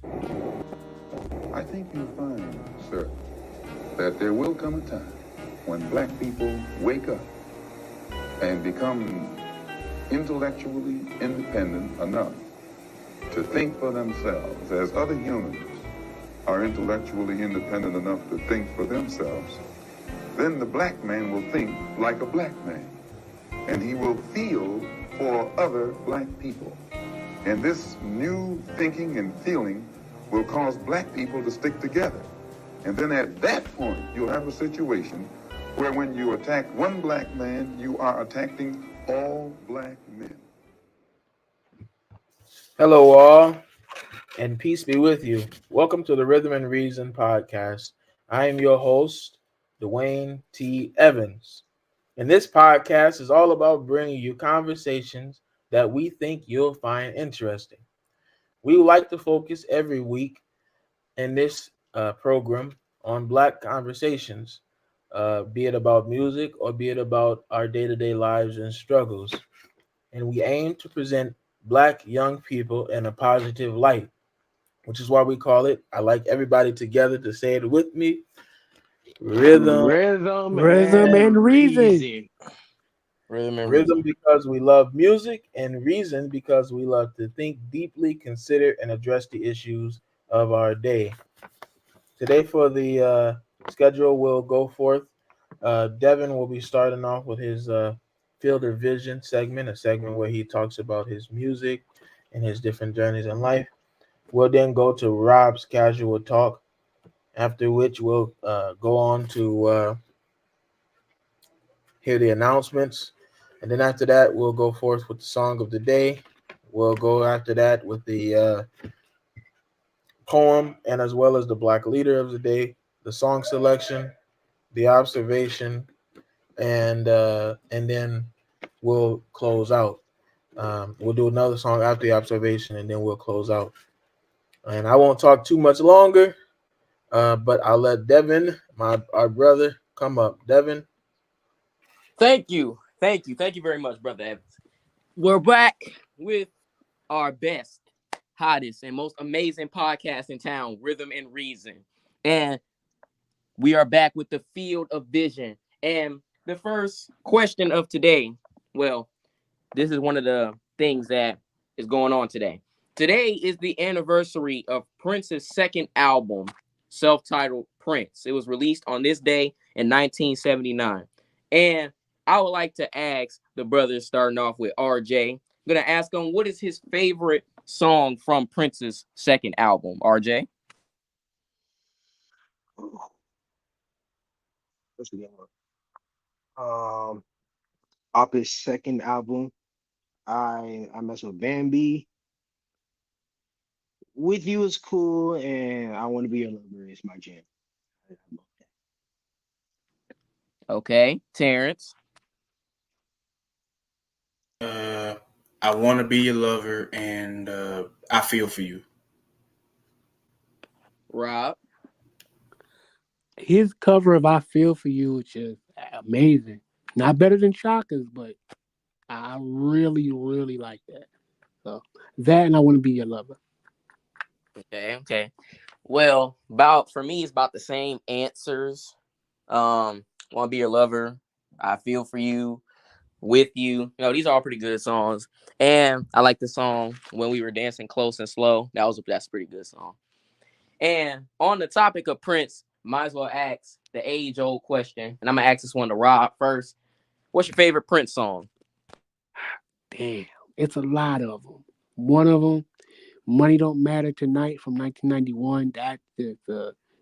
I think you'll find, sir, that there will come a time when black people wake up and become intellectually independent enough to think for themselves, as other humans are intellectually independent enough to think for themselves. Then the black man will think like a black man, and he will feel for other black people. And this new thinking and feeling will cause black people to stick together. And then at that point, you'll have a situation where when you attack one black man, you are attacking all black men. Hello, all, and peace be with you. Welcome to the Rhythm and Reason podcast. I am your host, Dawayne T. Evans. And this podcast is all about bringing you conversations that we think you'll find interesting. We would like to focus every week in this program on Black conversations, be it about music or be it about our day-to-day lives and struggles. And we aim to present Black young people in a positive light, which is why we call it, I like everybody together to say it with me, Rhythm. Rhythm and reason. Rhythm because we love music, and reason because we love to think deeply, consider, and address the issues of our day. Today, for the schedule, we'll go forth. Devin will be starting off with his Field of Vision segment, a segment where he talks about his music and his different journeys in life. We'll then go to Rob's Casual Talk, after which we'll go on to hear the announcements. And then after that, we'll go forth with the song of the day. We'll go after that with the poem and as well as the Black leader of the day, the song selection, the observation, and then we'll close out. We'll do another song after the observation, and then we'll close out. And I won't talk too much longer, but I'll let Devin, our brother, come up. Devin. Thank you very much, Brother Evans. We're back with our best, hottest, and most amazing podcast in town, Rhythm and Reason. And we are back with the Field of Vision. And the first question of today, well, this is one of the things that is going on today. Today is the anniversary of Prince's second album, self-titled Prince. It was released on this day in 1979. And I would like to ask the brothers, starting off with RJ. I'm going to ask him, what is his favorite song from Prince's second album, RJ? What's the one? Off his second album, I mess with Bambi. With You is cool, and I Want to Be Your Lover is my jam. Okay, Terrance. I Want to Be Your Lover, and I Feel For You. Rob. His cover of I Feel For You is just amazing. Not better than Shaka's, but I really, really like that. So that and I Want to Be Your Lover. Okay. Well, for me, it's about the same answers. Want to Be Your Lover, I Feel For You, With You. These are all pretty good songs. And I like the song When We Were Dancing Close and Slow. That's a pretty good song. And on the topic of Prince, might as well ask the age-old question. And I'm going to ask this one to Rob first. What's your favorite Prince song? Damn, it's a lot of them. One of them, Money Don't Matter Tonight from 1991.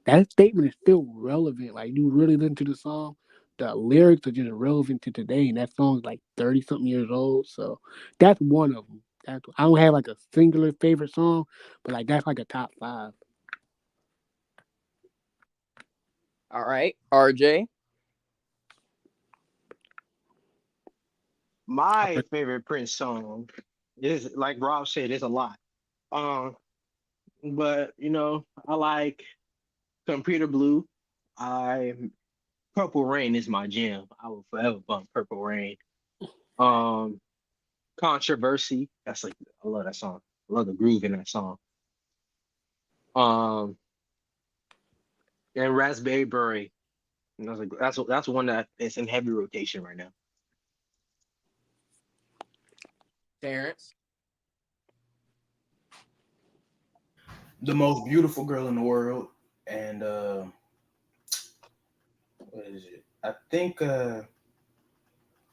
That statement is still relevant. Like, you really listen to the song, the lyrics are just relevant to today, and that song's like 30-something years old. So that's one of them. I don't have like a singular favorite song, but like that's like a top 5. All right, RJ. My favorite Prince song is, like Rob said, it's a lot. But I like Computer Blue. Purple Rain is my jam. I will forever bump Purple Rain. Controversy. I love that song. I love the groove in that song. Um, and Raspberry Beret. And that's one that is in heavy rotation right now. Terrance. The most beautiful girl in the world, and what is it? I think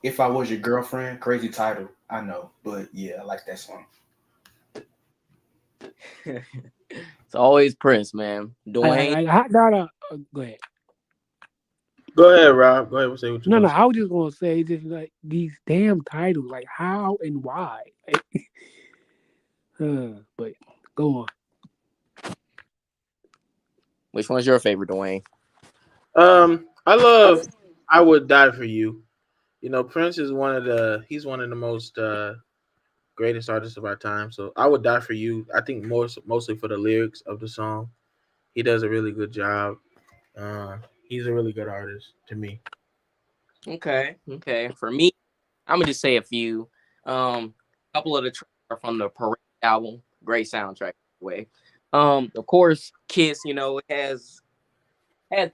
if I was your girlfriend, crazy title. I know, but yeah, I like that song. It's always Prince, man. Dwayne. Go ahead. Go ahead, Rob. Go ahead and say what you're No, gonna no, say. I was just gonna say just like these damn titles, like how and why. But go on. Which one's your favorite, Dwayne? I love "I Would Die for You." You know, Prince is he's one of the most greatest artists of our time. So "I Would Die for You." I think mostly for the lyrics of the song. He does a really good job. He's a really good artist to me. Okay. For me, I'm gonna just say a few. A couple of the tracks are from the Parade album. Great soundtrack, by the way. Of course, Kiss. It has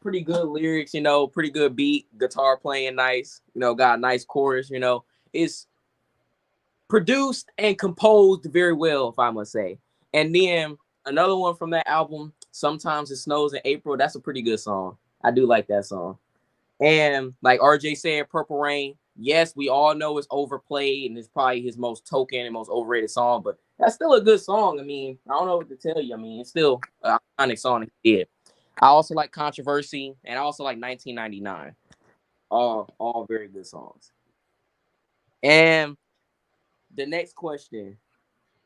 pretty good lyrics. Pretty good beat, guitar playing nice. Got a nice chorus. It's produced and composed very well, if I must say. And then another one from that album, Sometimes It Snows in April. That's a pretty good song. I do like that song. And like RJ said, Purple Rain, yes, we all know it's overplayed and it's probably his most token and most overrated song, but that's still a good song. I mean, I don't know what to tell you. I mean, it's still an iconic song he did. I also like Controversy and I also like 1999. All very good songs. And the next question,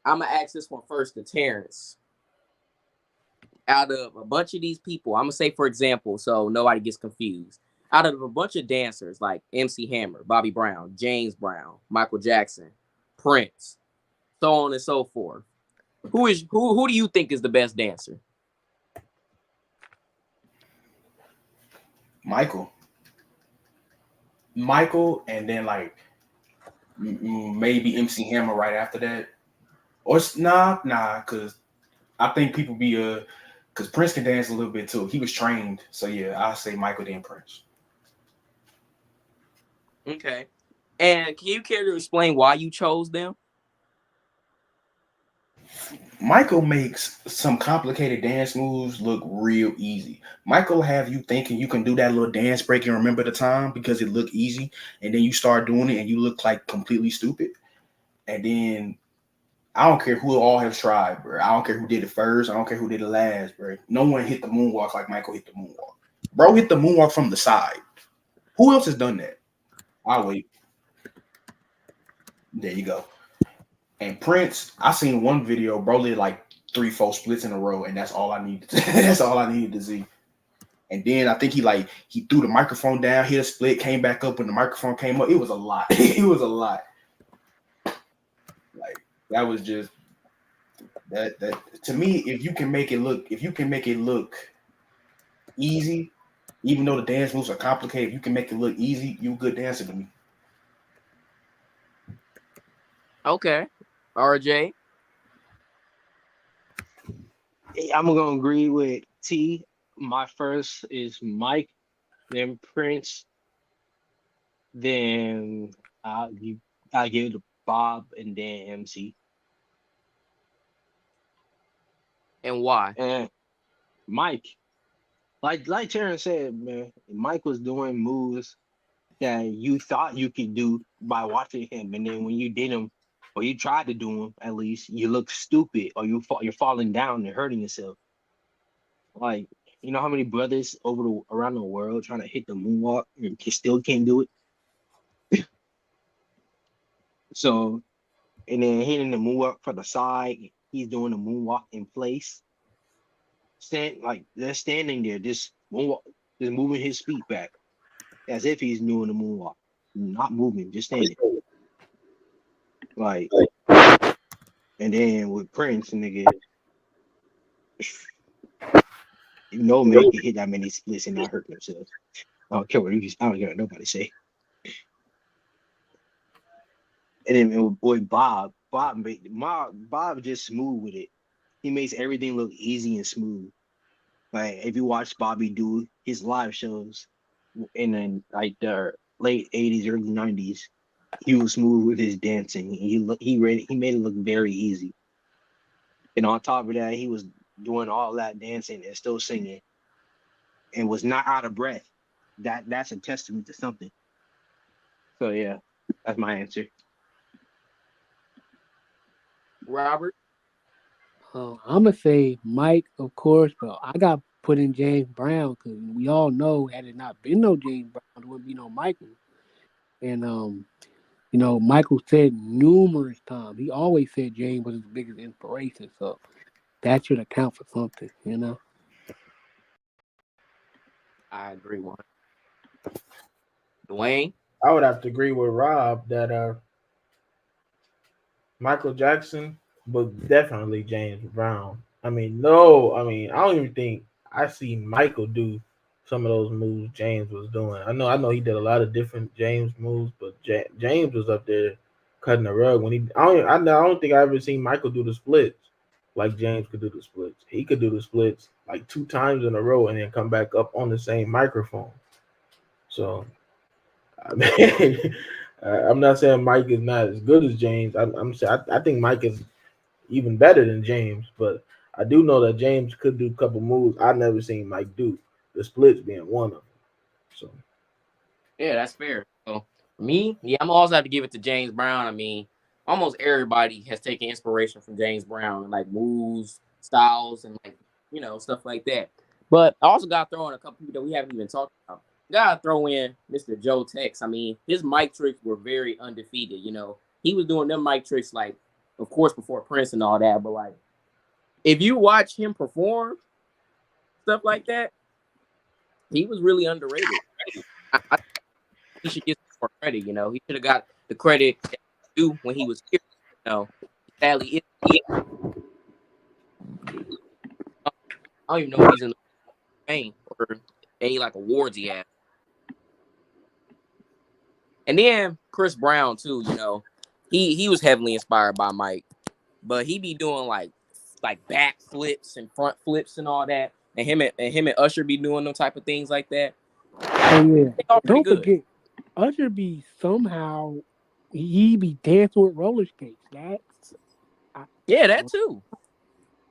I'm gonna ask this one first to Terrance. Out of a bunch of these people, I'm gonna say, for example, so nobody gets confused. Out of a bunch of dancers like MC Hammer, Bobby Brown, James Brown, Michael Jackson, Prince, so on and so forth, who do you think is the best dancer? Michael, Michael, and then like maybe MC Hammer right after that, or nah, because I think people be because Prince can dance a little bit too. He was trained, so yeah, I say Michael then Prince. Okay. And can you care to explain why you chose them? Michael makes some complicated dance moves look real easy. Michael have you thinking you can do that little dance break and remember the time because it look easy, and then you start doing it and you look like completely stupid. And then I don't care who all have tried, bro. I don't care who did it first. I don't care who did it last, bro. No one hit the moonwalk like Michael hit the moonwalk. Bro hit the moonwalk from the side. Who else has done that? I'll wait. There you go. And Prince, I seen one video, bro did like 3-4 splits in a row, and that's all I needed. That's all I needed to see. And then I think he threw the microphone down, hit a split, came back up when the microphone came up. It was a lot. It was a lot. Like that was just that to me, if you can make it look easy, even though the dance moves are complicated, if you can make it look easy, you a good dancer to me. Okay. RJ. I'm gonna agree with T. My first is Mike, then Prince, then I give it to Bob, and then MC. And why? And Mike, like Terrence said, man, Mike was doing moves that you thought you could do by watching him, and then when you did them, or you tried to do them, at least you look stupid, or you're falling down and hurting yourself. Like, you know how many brothers around the world trying to hit the moonwalk and still can't do it. So, and then hitting the moonwalk from the side, he's doing the moonwalk in place. They're standing there, just moonwalk, just moving his feet back as if he's doing the moonwalk, not moving, just standing. Like, and then with Prince, nigga, no man can hit that many splits and not hurt themselves. I don't care I don't care what nobody say. And then with Bob just smooth with it. He makes everything look easy and smooth. Like if you watch Bobby do his live shows in like the late '80s, early '90s, he was smooth with his dancing. He made it look very easy. And on top of that, he was doing all that dancing and still singing and was not out of breath. That's a testament to something. So yeah, that's my answer. Robert. I'm gonna say Mike, of course, but I got put in James Brown because we all know had it not been no James Brown, there wouldn't be no Michael. And Michael said numerous times. He always said James was his biggest inspiration. So that should account for something. I agree one. Dwayne. I would have to agree with Rob that Michael Jackson, but definitely James Brown. I mean, no, I don't even think I see Michael do some of those moves James was doing. I know he did a lot of different James moves, but James was up there cutting the rug when he. I don't think I ever seen Michael do the splits like James could do the splits. He could do the splits like 2 times in a row and then come back up on the same microphone. So I mean, I'm not saying Mike is not as good as James. I think Mike is even better than James, but I do know that James could do a couple moves I never seen Mike do. The splits being one of them. So Yeah, that's fair. So me, yeah, I'm also have to give it to James Brown. I mean, almost everybody has taken inspiration from James Brown, like moves, styles, and stuff like that. But I also got to throw in a couple people that we haven't even talked about. Gotta throw in Mr. Joe Tex. I mean, his mic tricks were very undefeated. He was doing them mic tricks like, of course, before Prince and all that. But like, if you watch him perform stuff like that, he was really underrated. I he should get some more credit. He should have got the credit due when he was here. Sadly, I don't even know if he's in the Fame or any like awards he has. And then Chris Brown too. He was heavily inspired by Mike, but he be doing like back flips and front flips and all that. And him and Usher be doing them type of things like that. Oh yeah. They all pretty Don't good. forget, Usher be somehow he be dancing with roller skates. That too.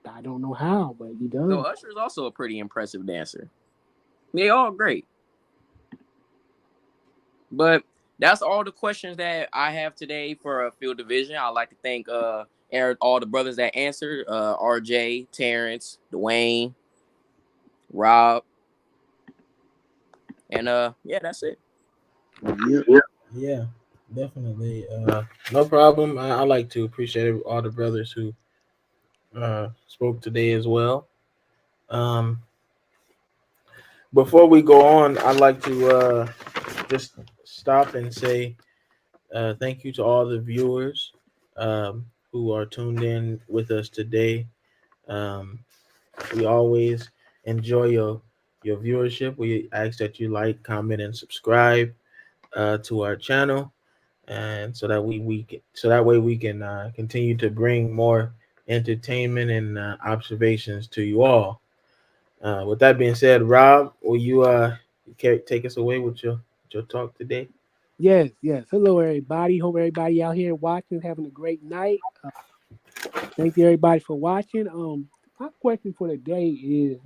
I don't know how, but he does. So Usher is also a pretty impressive dancer. They all great. But that's all the questions that I have today for Field Division. I'd like to thank all the brothers that answered, RJ, Terrance, Dwayne, Rob. And that's it. yeah, definitely. No problem. I like to appreciate all the brothers who spoke today as well. Before we go on, I'd like to just stop and say thank you to all the viewers who are tuned in with us today. We always enjoy your viewership. We ask that you like, comment, and subscribe to our channel, and so that we can continue to bring more entertainment and observations to you all. With that being said, Rob, will you take us away with your talk today? Yes. Hello, everybody. Hope everybody out here watching is having a great night. Thank you, everybody, for watching. My question for the day is,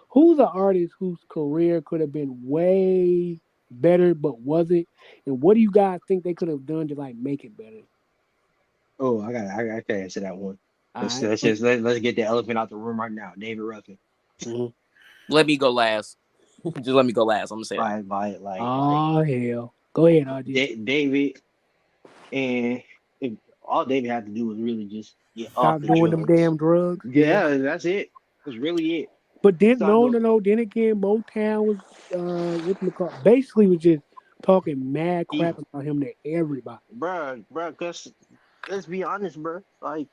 who's an artist whose career could have been way better but wasn't, and what do you guys think they could have done to like make it better? Oh, I can answer that one. Let's All right. let's get the elephant out the room right now. David Ruffin. Mhm. Let me go last. Just let me go last. I'm gonna say that. Oh hell. Go ahead, RJ. David, and all David had to do was really just get off Stop the doing them drugs. damn drugs. Yeah, that's it. That's really it. But then Stop doing, no. Then again, Motown was basically was just talking mad crap about him to everybody. bruh. Cause let's be honest, bruh. Like,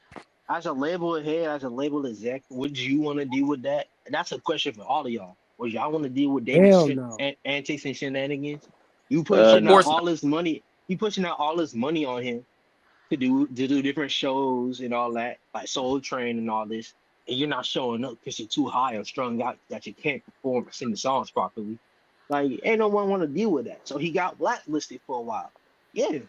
as a label head, as a label exec, would you want to deal with that? And that's a question for all of y'all. Would y'all want to deal with David's Hell no. antics and shenanigans? You pushing Of out course all not. this money. You pushing out all this money on him to do different shows and all that, like Soul Train and all this, and you're not showing up because you're too high or strung out that you can't perform or sing the songs properly. Like, ain't no one want to deal with that. So he got blacklisted for a while. Yeah.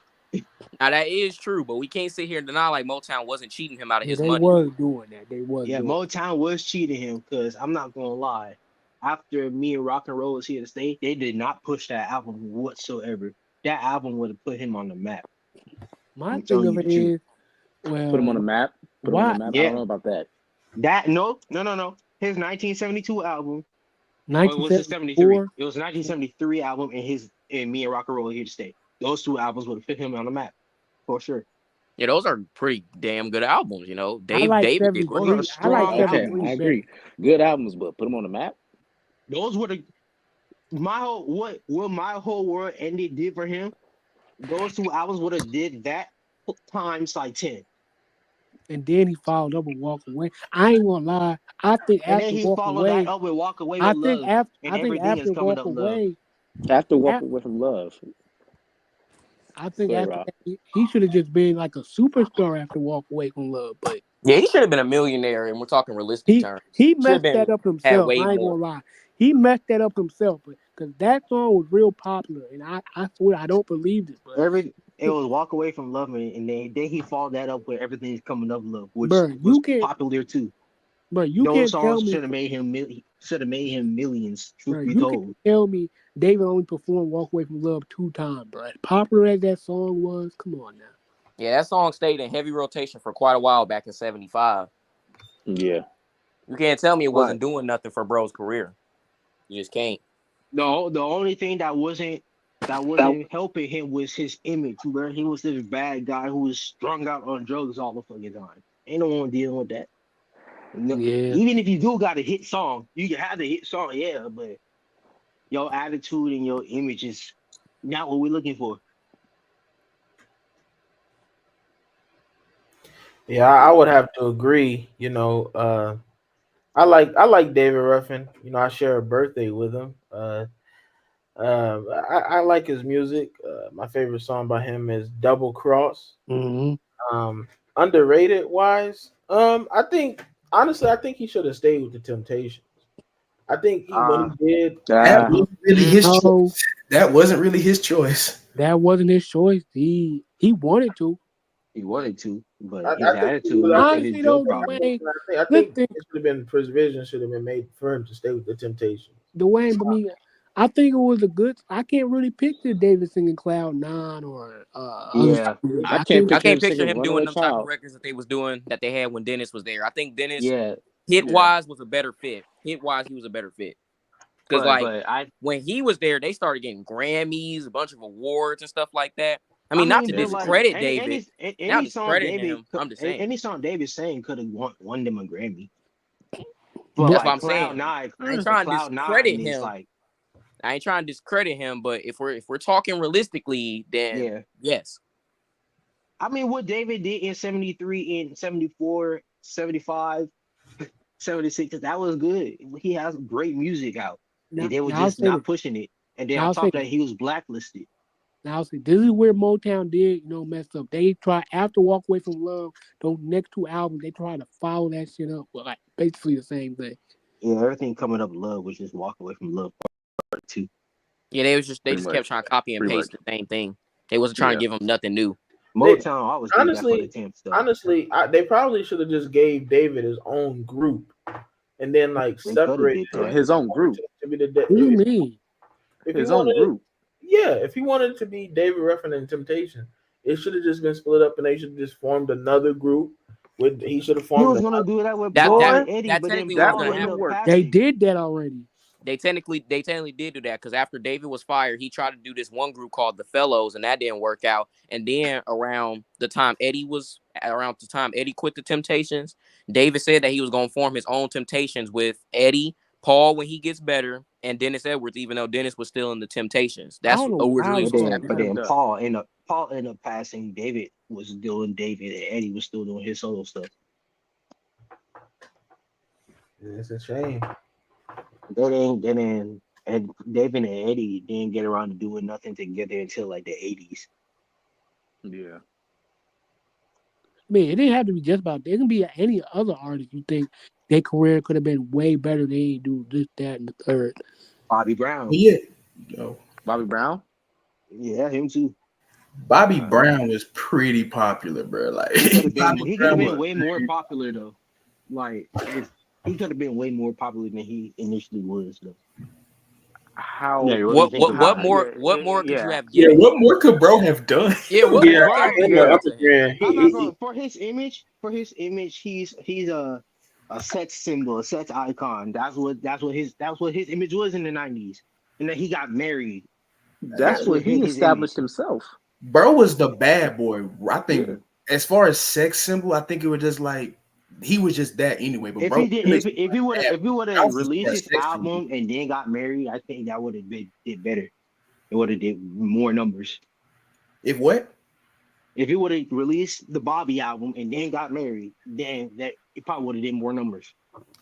Now that is true, but we can't sit here and deny like Motown wasn't cheating him out of Yeah, his they money. was doing that. They was Yeah, doing Motown was cheating him because I'm not gonna lie. After Me and Rock and Roll was here to stay, they did not push that album whatsoever. That album would have put him on the map. My I'm thing telling of you it the truth. is, Put him on well, the map. Put him on the why map. I don't Yeah, know about that. that no. His 1972 album, or was it 73? 1974? It was a 1973 album, and Me and Rock and Roll here to stay. Those two albums would have put him on the map for sure. Yeah, those are pretty damn good albums. You know, I like David did what Those he are 73. I like strong Okay, 73 I albums. better. agree. Good albums, but put them on the map. Those were the my whole what my whole world ended did for him. Those two albums would have did that times like 10. And then he followed up with Walk Away. I ain't gonna lie. I think And then after he Walk followed that Away, up with Walk Away with Love, and I think everything is after coming Walk up love. Away, After Walk af- Away from Love. I think Go ahead, after Rob. that, he should have just been like a superstar after Walk Away from Love. But Yeah, he should have been a millionaire, and we're talking realistic terms. he Should have messed that been up had himself. way I ain't more. gonna lie. He messed that up himself, but because that song was real popular, and I swear I don't believe this, but It was Walk Away from Love, and then he followed that up with Everything's Coming Up Love, which bro, was popular too. you Those can't tell songs me, should have made him millions. Truth bro, be you can't told. tell me David only performed Walk Away from Love 2 times, bro. As popular as that song was, come on now. Yeah, that song stayed in heavy rotation for quite a while back in '75. Yeah. You can't tell me it Right. wasn't doing nothing for bro's career. You just can't. No, the only thing that wasn't helping him was his image, where he was this bad guy who was strung out on drugs all the fucking time. Ain't no one dealing with that. No, Yeah. even if you do got a hit song, you can have the hit song, yeah, but your attitude and your image is not what we're looking for. Yeah, I would have to agree. I like David Ruffin. I share a birthday with him. I like his music. My favorite song by him is "Double Cross." Mm-hmm. Underrated wise, I think he should have stayed with the Temptations. I think when he did, That wasn't really his No, choice. That wasn't really his choice. that wasn't his choice. He wanted to. He wanted to, but I his think attitude I and think his Honestly drug though, problem. Dwayne, I let's think think, it should have been provision should have been made for him to stay with the Temptations. Dwayne, but me, I think it was a good. I can't really picture David singing Cloud Nine or other Yeah, songs. I I can't think I picture him can't picture singing him doing Runaway them type of Child. records that they was doing that they had when Dennis was there. I think Dennis yeah, hit Yeah. wise was a better fit. Hit wise, he was a better fit because but I when he was there, they started getting Grammys, a bunch of awards and stuff like that. I I mean, not mean, to but That's like true. discredit David, now any song discrediting David, him. I'm just saying. any song David sang could have won them a Grammy. But but That's what like I'm saying. I ain't trying to Cloud Nine discredit is him. like, I ain't trying to discredit him, but if we're talking realistically, then yeah. yes. I mean, what David did in 73, in 74, 75, 76, that was good. He has great music out. And now, they were now I'll just say not this. pushing it. And then Now on I'll say top of this. that, he was blacklisted. Now I'll say this is where Motown did, mess up. They try after Walk Away from Love. Those next 2 albums, they try to follow that shit up with like basically the same thing. Yeah, everything coming up love was just Walk Away from Love Part 2. Yeah, they Pretty just much. kept trying to copy and Pretty paste much. the same thing. They wasn't trying Yeah. to give him nothing new. They, Motown always did that for the temp stuff. they probably should have just gave David his own group, and then like They could have separated did that. His own group. to be the. What do you mean? If he His own wanted, group. if he wanted to be David Ruffin and Temptation, it should have just been split up, and they should have just formed another group. He should have He formed. was gonna do that with That Paul that and Eddie, that but then technically was That Paul gonna ended wouldn't have happen. up worked. They passing. did that already. They technically did do that because after David was fired, he tried to do this one group called the Fellows, and that didn't work out. And then around the time Eddie quit the Temptations, David said that he was gonna form his own Temptations with Eddie, Paul when he gets better, and Dennis Edwards, even though Dennis was still in the Temptations. I That's don't know originally why But he supposed to did then, happen. but that. then Yeah. Paul ended up passing. David was doing David, and Eddie was still doing his solo stuff. It's a shame. Then and David and Eddie didn't get around to doing nothing together until like the 80s. Yeah. Man, it didn't have to be just about. It can be any other artist you think their career could have been way better. They ain't do this, that, and the third. Bobby Brown. But yeah, yo, Bobby Brown. Yeah, him too. Bobby Brown was pretty popular, bro. Like He could have been. Bobby He could have Brown been was- way more popular though. Like if he could have been way more popular than he initially was though. How? Yeah, what do you What think about how it? what more could you have Yeah, given? what more could bro have done? Yeah, what Yeah, more could have I'm given to him? agreeing. I'm not going for his image. For his image, he's a sex symbol, a sex icon. That's what his image was in the 90s. And then he got married. That's what he his established image. himself. Bro was the bad boy. I think Yeah. as far as sex symbol, I think it was just like he was just that anyway. But If bro, he did, if he would have That was released just his sex album and then got married, I think that would have did better. It would have did more numbers. if what? If he would have released the Bobby album and then got married, then that it probably would have did more numbers.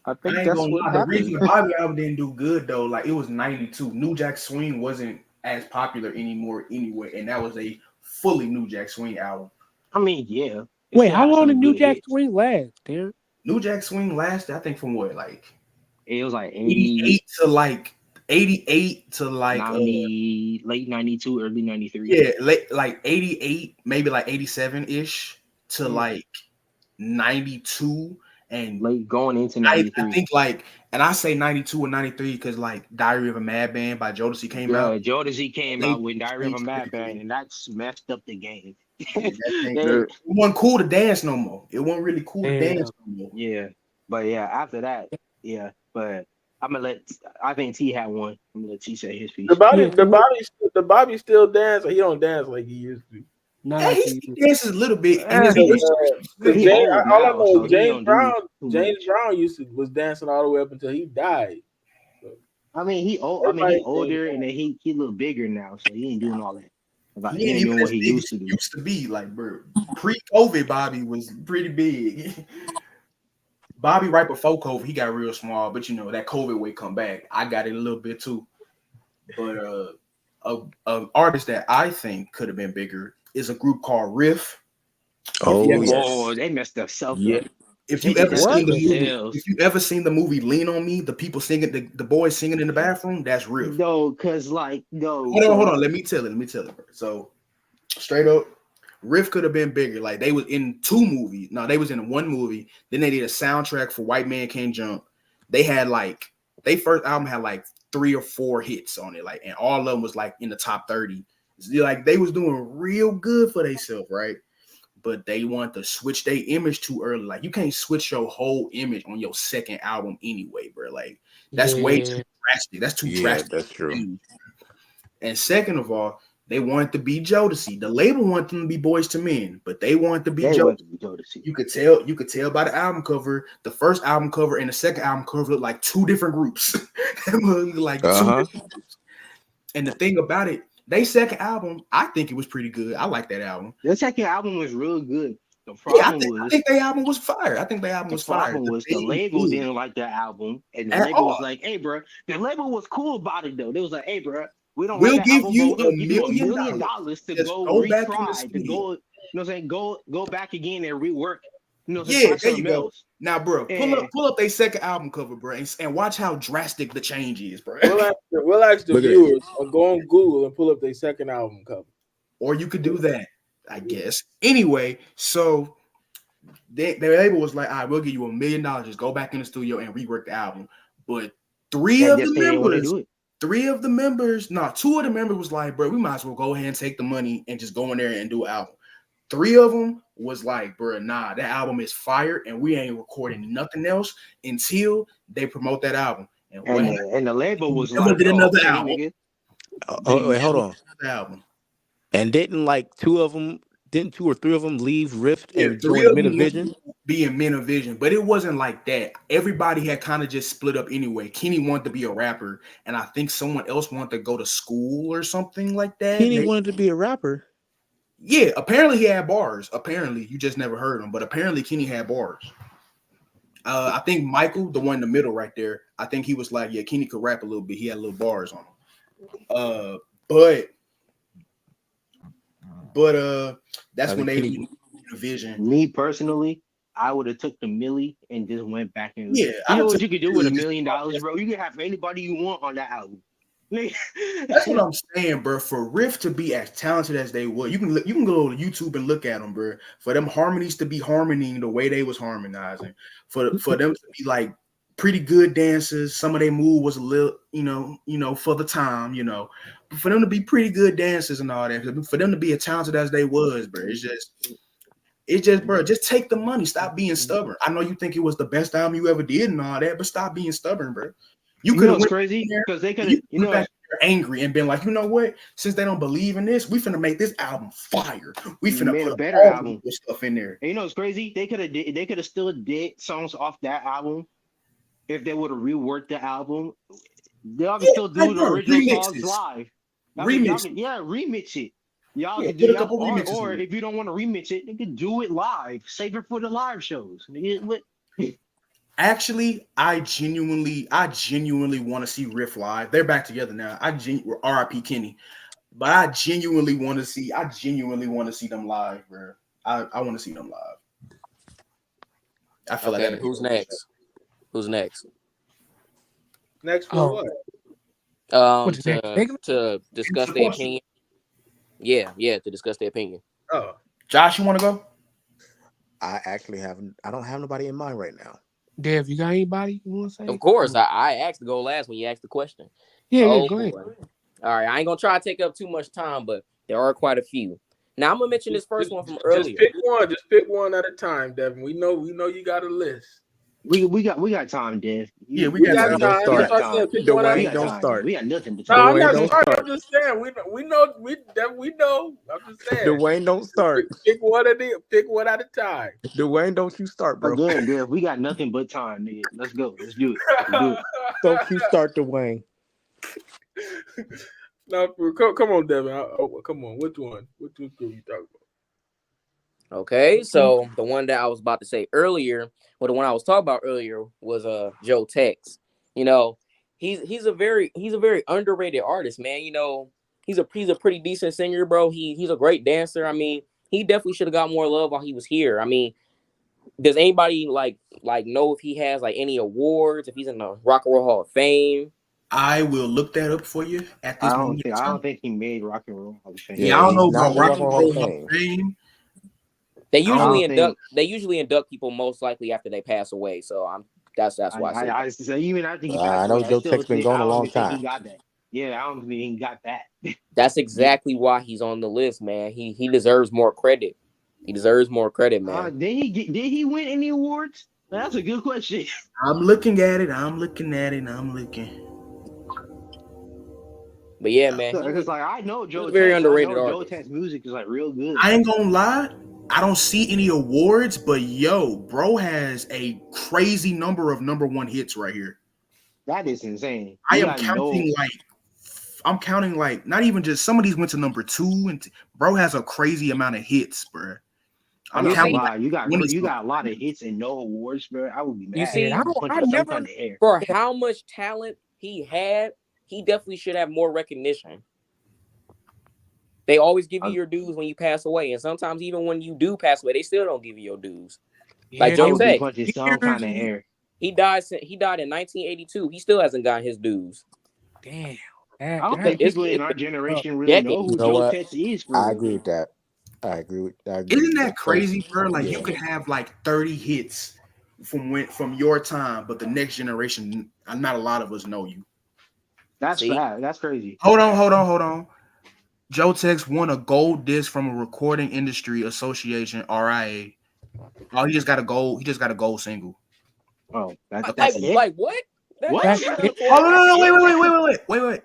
I I think ain't that's gonna what lie. The reason happened. the Bobby album didn't do good though, like it was 92. New Jack Swing wasn't as popular anymore anyway, and that was a fully New Jack Swing album. I mean, yeah. It Wait, still how had long some did New good Jack hits. Swing last, Terrence? New Jack Swing lasted, I think, from what, like It was like 88 to like 88 to like 90, late 92, early 93. yeah, like 88, maybe like 87-ish to Mm. like 92 and Late going into I 93. think like, and I say 92 and 93 because like Diary of a Madman by Jodeci came out. Jodeci came They out with Diary of a changed Madman, and that's messed up the game. That thing, They- it wasn't cool to dance no more. It wasn't really cool to Damn. dance no more. yeah, but yeah, after that, yeah, but I think T had one. I'm gonna let T say his piece. The Bobby still dance. He don't dance like he used to. Not Yeah, like he he- dances a little bit. And his Cause, voice- cause He James, old all I now, know so is he James don't do Brown. too James much. Brown was dancing all the way up until he died. I mean, he old. I mean, Everybody he older, and then he a little bigger now, so he ain't doing all that. Like, he he ain't ain't even doing as what he big used as to he do. used to be. Like, bro, pre-COVID, Bobby was pretty big. Bobby, right before COVID, he got real small, but you know that COVID weight come back. I got it a little bit too. But a artist that I think could have been bigger is a group called Riff. Oh, you ever- yes. Oh, they messed themselves Yeah. up. If you They ever did seen the that movie, themselves. if you ever seen the movie Lean on Me, the people singing, the boys singing in the bathroom, that's Riff. No, cause like no. Hold on. Let me tell it. Bro. So straight up, Riff could have been bigger. Like they was in two movies. No, they was in one movie. Then they did a soundtrack for White Man Can't Jump. They had like they first album had like 3 or 4 hits on it. Like, and all of them was like in the top 30. Like they was doing real good for themselves, right? But they want to switch their image too early. Like you can't switch your whole image on your second album anyway, bro. Like that's way too drastic. That's too drastic. That's true. And second of all, they wanted to be Jodeci. The label wanted them to be Boys to Men, but they wanted to be They Jodeci. want to be Jodeci. You could tell by the album cover. The first album cover and the second album cover look like 2 different groups. Like 2 different groups. And the thing about it, they second album, I think it was pretty good. I like that album. The second album was real good. The Yeah, problem I think their album was fire. the problem was the label didn't like the album, and the At label was all. like, "Hey, bro." The label was cool about it though. They was like, "Hey, bro, we don't We'll like that give album, you but we'll $1 give you $1 million million to Just go go back in the retry, to studio." go, you know what I'm saying, go back again and rework. You know, what I'm Yeah, saying, try there you something go. else." Now, bro, And- pull up their second album cover, bro, and watch how drastic the change is, bro. We'll ask the Look at it. viewers or go on Google and pull up their second album cover. Or you could do that, I guess. Anyway, so their label was like, all right, we'll give you $1 million. Just go back in the studio and rework the album. But 2 They of just the didn't want to do it. members was like, bro, we might as well go ahead and take the money and just go in there and do an album. 3 of them was like, bro, nah, that album is fire and we ain't recording nothing else until they promote that album. And the label was Never like, did another okay, album. nigga. Oh, wait, hold on. Another album. And didn't 2 or 3 of them leave Rift Yeah, and 3 join of them Metavision? be in Metavision, but it wasn't like that. Everybody had kind of just split up anyway. Kenny wanted to be a rapper, and I think someone else wanted to go to school or something like that. Kenny wanted to be a rapper. Yeah, apparently he had bars. Apparently, you just never heard him, but apparently Kenny had bars. I think Michael, the one in the middle right there, I think he was like, yeah, Kenny could rap a little bit. He had little bars on him. But that's when they, Kenny, division. Me personally, I would have took the milli and just went back and Yeah, you know I'd what took you could do the with Millie $1 just million, bro? You can have anybody you want on that album. That's what I'm saying, bro. For Riff to be as talented as they were, you can go to YouTube and look at them, bro. For them harmonies to be harmonying the way they was harmonizing, for them to be like pretty good dancers. Some of their move was a little, for the time, but for them to be pretty good dancers and all that, for them to be as talented as they was, bro. It's just, bro. Just take the money. Stop being stubborn. I know you think it was the best album you ever did and all that, but stop being stubborn, bro. You You could know have what's went crazy? there. Because they could You have, went back there angry and been like, you know what? Since they don't believe in this, we finna make this album fire. We finna made a put better all the album. good stuff in there. And you know what's crazy? They could have still did songs off that album if they would have reworked the album. Y'all can Yeah, still do the original songs remixes. live. Remixes. Remix it. Y'all Yeah, can do put a y'all couple remixes or in it. if you don't want to remix it, you can do it live. Save it for the live shows. Actually, I genuinely want to see Riff live. They're back together now. R.I.P. Kenny. But I genuinely want to see them live, bro. I want to see them live. I feel Okay, like who's next? Who's next? Next for Oh, what? what's next? To discuss their opinion. Yeah, to discuss their opinion. Oh, Josh, you want to go? I don't have nobody in mind right now. Dev, you got anybody you want to say? Of course, I asked to go last when you asked the question. Yeah, Oh go ahead. boy. All right, I ain't gonna try to take up too much time, but there are quite a few. Now I'm gonna mention this first one from earlier. Just pick one at a time, Devin. We know you got a list. We got time, Dev. Yeah, we We got got time. Don't time. start. That's what I said. Pick one at a We Dwayne, got don't time. start. We got nothing but No, time. I'm not Dwayne, don't starting. start. I'm just saying. We know. I'm just saying. Dwayne, don't start. Pick one at a time. Dwayne, don't you start, bro. Again, Dev, we got nothing but time, nigga. Let's go. Let's do it. Let's do it. Don't you start, Dwayne. No, come on, Devin. Come on. Which one? Which group you talking about? Okay, so the one that I was about to say earlier, or the one I was talking about earlier, was Joe Tex. You know, he's a very underrated artist, man. You know, he's a pretty decent singer, bro. He's a great dancer. I mean, he definitely should have got more love while he was here. I mean, does anybody like know if he has like any awards, if he's in the Rock and Roll Hall of Fame? I will look that up for you at this moment. I don't think he made Rock and Roll Hall of Fame. Yeah, I don't know he's not about in the Rock and Rock Roll Hall Hall of of Fame. They don't usually induct people most likely after they pass away. So that's why I said that. Even after he I passed know away, Joe Tex been gone a long think he time. got that. Yeah, I don't think he got that. That's exactly why he's on the list, man. He deserves more credit. He deserves more credit, man. Did he win any awards? That's a good question. I'm looking at it. I'm looking. But yeah, man, Because like I know Joe very Tex, underrated I know Joe artist. Tex music is like real good. I ain't gonna lie. I don't see any awards, but yo, bro has a crazy number of number one hits right here. That is insane. I'm counting like not even just some of these went to number two, and bro has a crazy amount of hits, bro. I'm counting. Wow, you got a lot of hits and no awards, bro. I would be mad. You see, Some kind of air. for how much talent he had, he definitely should have more recognition. They always give you your dues when you pass away, and sometimes even when you do pass away, they still don't give you your dues. Like Joe Tex, some kind of air. He died in 1982. He still hasn't gotten his dues. Damn. I don't think people in our generation really know who You know Joe what? Tex is. I agree with that. Isn't that crazy, bro? Like you could have like 30 hits from your time, but the next generation, not a lot of us know you. That's crazy. Hold on. Joe Tex won a gold disc from a Recording Industry Association, RIA. Oh, he just got a gold single. Oh, that's it? Like what? What? Oh, no, wait.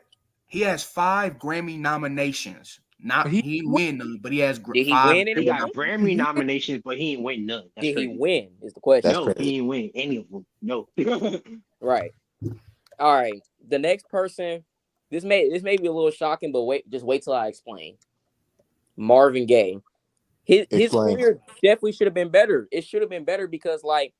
He has 5 Grammy nominations. He didn't win none, but he has 5. Did he win any? He got Grammy nominations, but he ain't win none. Did he win? Is the question. No, he ain't win any of them. No. Right. All right. The next person. This may be a little shocking, but wait till I explain. Marvin Gaye. His career definitely should have been better. It should have been better because, like,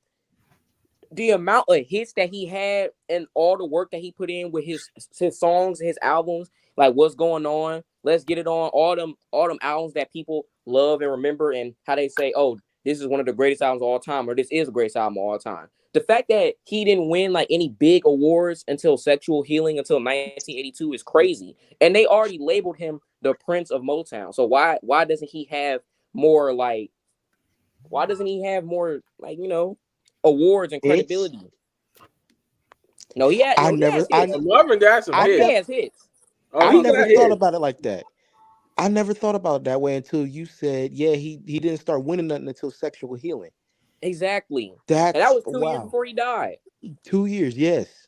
the amount of hits that he had and all the work that he put in with his songs, his albums, like What's Going On, Let's Get It On, all them albums that people love and remember, and how they say, oh, this is one of the greatest albums of all time, or this is the greatest album of all time. The fact that he didn't win like any big awards until Sexual Healing until 1982 is crazy. And they already labeled him the Prince of Motown. So why doesn't he have more like awards and It's credibility? No, he I has never, hits. Marvin got some I Marvin hits. Gaye never, has hits. Oh, I he never got thought hits. about it like that. I never thought about it that way until you said, yeah, he didn't start winning nothing until Sexual Healing. Exactly. And that That's was 2 years wow. before he died. 2 years, yes.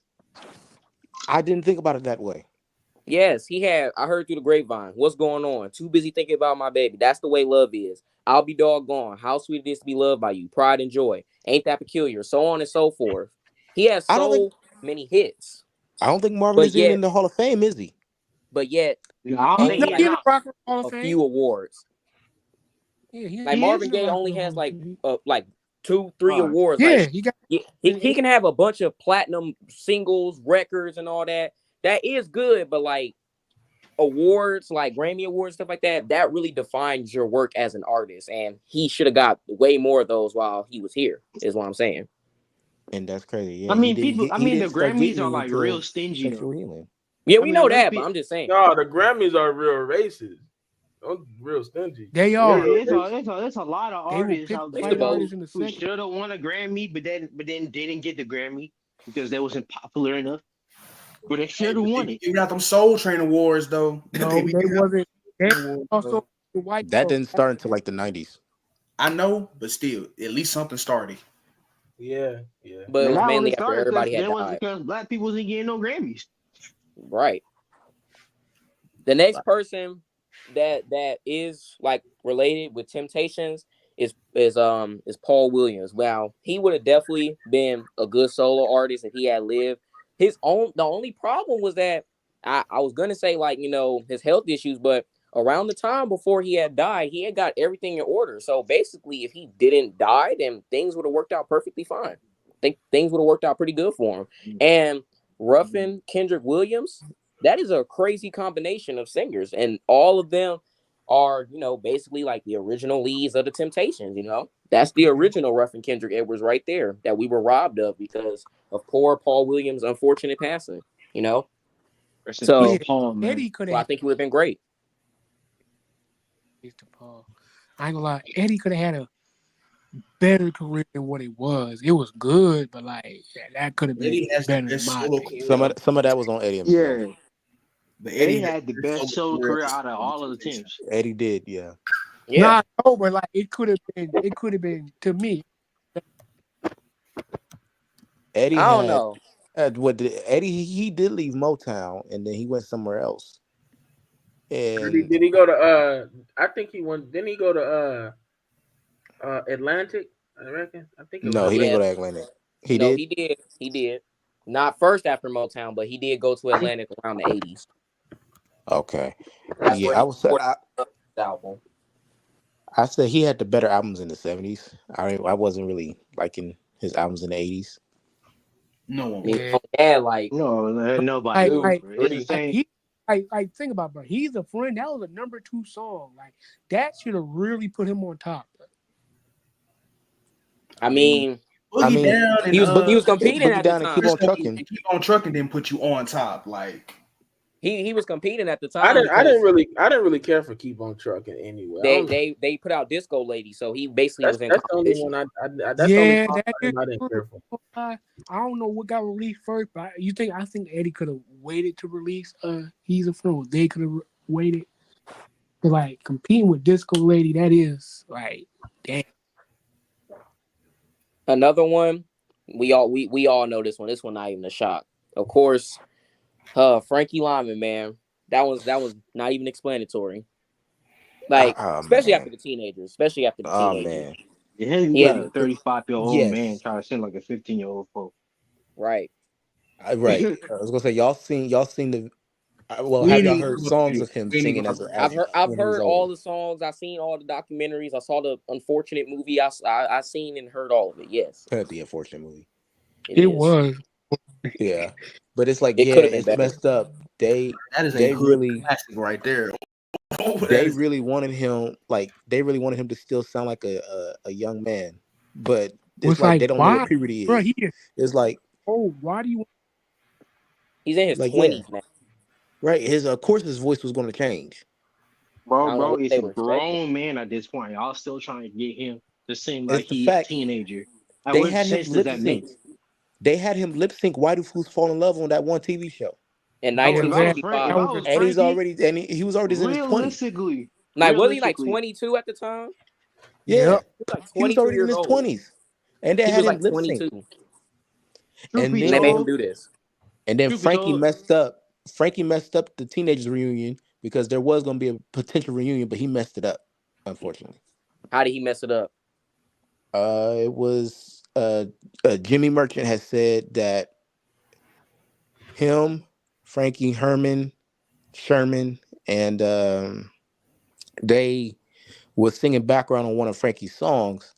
I didn't think about it that way. Yes, he had. I heard through the grapevine. What's going on? Too busy thinking about my baby. That's the way love is. I'll be doggone. How sweet it is to be loved by you. Pride and joy. Ain't that peculiar? So on and so forth. He has I don't think so many hits, I don't think Marvin but is even yet, in the Hall of Fame, is he? but yet, I don't He think no, only he he has in the announced. Rock and Roll Hall of a Fame. few awards. Yeah, Like He is Marvin in the Gaye Rock only and Roll has Hall of Fame. like 2-3 All right. awards. Yeah, Like he got. he can have a bunch of platinum singles, records, and all that. That is good, but like awards, like Grammy awards, stuff like that, that really defines your work as an artist. And he should have got way more of those while he was here, is what I'm saying. And that's crazy. Yeah, I he mean, did. people. He The didn't start Grammys getting are any like real until stingy Sexual though. Healing. Yeah, we know Let's that, but be. I'm just saying. No, the Grammys are real racist. Those real stingy. They Yeah, are. Real it's a lot of They will artists pick out It's white the there both. artists in the who second. should have won a Grammy, but then didn't get the Grammy because they wasn't popular enough. But they Hey, should have but they won be it. giving out them Soul Train awards though. No, Be they giving out wasn't. They them awards, also though. the white. That didn't start until like the 90s. I know, but still, at least something started. Yeah, yeah. But it And was that only mainly after started everybody had died. because black people wasn't getting no Grammys. Right. The next person that is like related with Temptations is Paul Williams. Wow, he would have definitely been a good solo artist if he had lived. The only problem was that I was gonna say like his health issues, but around the time before he had died, he had got everything in order. So basically, if he didn't die, then things would have worked out perfectly fine. I think things would have worked out pretty good for him. And Ruffin Kendrick Williams, that is a crazy combination of singers, and all of them are basically like the original leads of the Temptations. That's the original Ruffin Kendrick Edwards right there that we were robbed of because of poor Paul Williams' unfortunate passing. Rest in peace, So, Yeah, Paul, man. Eddie could well, I have think he would have been great. had to Paul. I ain't gonna lie. Eddie could have had a better career than what it was. It was good, but like that could have been Eddie has the better in best my solo opinion. career. Some of that was on Eddie himself. Yeah, But Eddie Eddie has had the the best best solo career career out of all of the Temptation. Temps. Eddie did, yeah. Yeah, Nah, no, but like it could have been to me. Eddie I don't had know. Eddie he did leave Motown and then he went somewhere else. And Did he go to I think he went didn't he go to Atlantic, I reckon? I think it was no, he didn't Yeah, go to Atlantic. Atlantic. He no, did? he did. He did. Not first after Motown, but he did go to Atlantic around the 80s. Okay. That's Yeah, where he recorded the album. I said he had the better albums in the 70s. I wasn't really liking his albums in the 80s. No one He was. Yeah, had like No, nobody like two, was. like Bro. It's the three. like same. he like think about it, bro. He's a friend. That was a number 2 song. Like that should have really put him on top. I mean, Boogie mean, Down and he was competing Boogie at the Down and Keep time. on Christmas Trucking. and Keep on Trucking didn't put you on top. Like He was competing at the I time didn't because really care for Keep on Trucking anyway. they put out Disco Lady, so he basically was in That's the only competition. one that's the only Yeah, song that is I didn't care for. true. I don't know what got released first, but I think Eddie could have waited to release He's a Friend. They could have waited. But like competing with Disco Lady, that is like damn. Another one, we all know this one. This one not even a shock. Of course, Frankie Lyman, man. That was not even explanatory. Like, Oh especially after man. the teenagers. Especially after the Oh teenagers. man. Yeah, you He got had a 35-year-old man Yes. trying to sing like a 15-year-old folk. right. Right. I was gonna say y'all seen the well, we have ain't y'all even heard talking about songs video. of him We ain't even singing talking about I've video. heard all older? the songs. I've seen all the documentaries. I saw the unfortunate movie. I seen and heard all of it. Yes. The unfortunate movie. It was. Yeah, but it's like, It yeah, could have been it's better. messed up. That is a They hood really classic right there. That they is really wanted him, like they really wanted him to still sound like a young man, but it's Was like like, they don't know what why, puberty bro? is. He is It's like old. Why do you? He's in his like yeah, 20s now. right. His of course his voice was going to change. I don't know Bro, what it's they a were expecting. grown man at this point. Y'all still trying to get him to seem like It's the he a fact teenager. Like, they what had him sense does lip that sync. make? They had him lip sync "Why Do Fools Fall in Love" on that one TV show, In Yeah, If I was 1965. and he's Frankie, already and he was already in his 20s. Like, was he like realistically, 22 at the time? Yeah, yep. He was like he was 22 already in years his old. 20s, and they He had was him like lip sync. 22. truth And be And they made him then told, do this. truth be Frankie told, messed up. Frankie messed up the teenagers reunion because there was going to be a potential reunion, but he messed it up, unfortunately. How did he mess it up? It was Jimmy Merchant has said that him, Frankie Herman, Sherman, and they was singing background on one of Frankie's songs,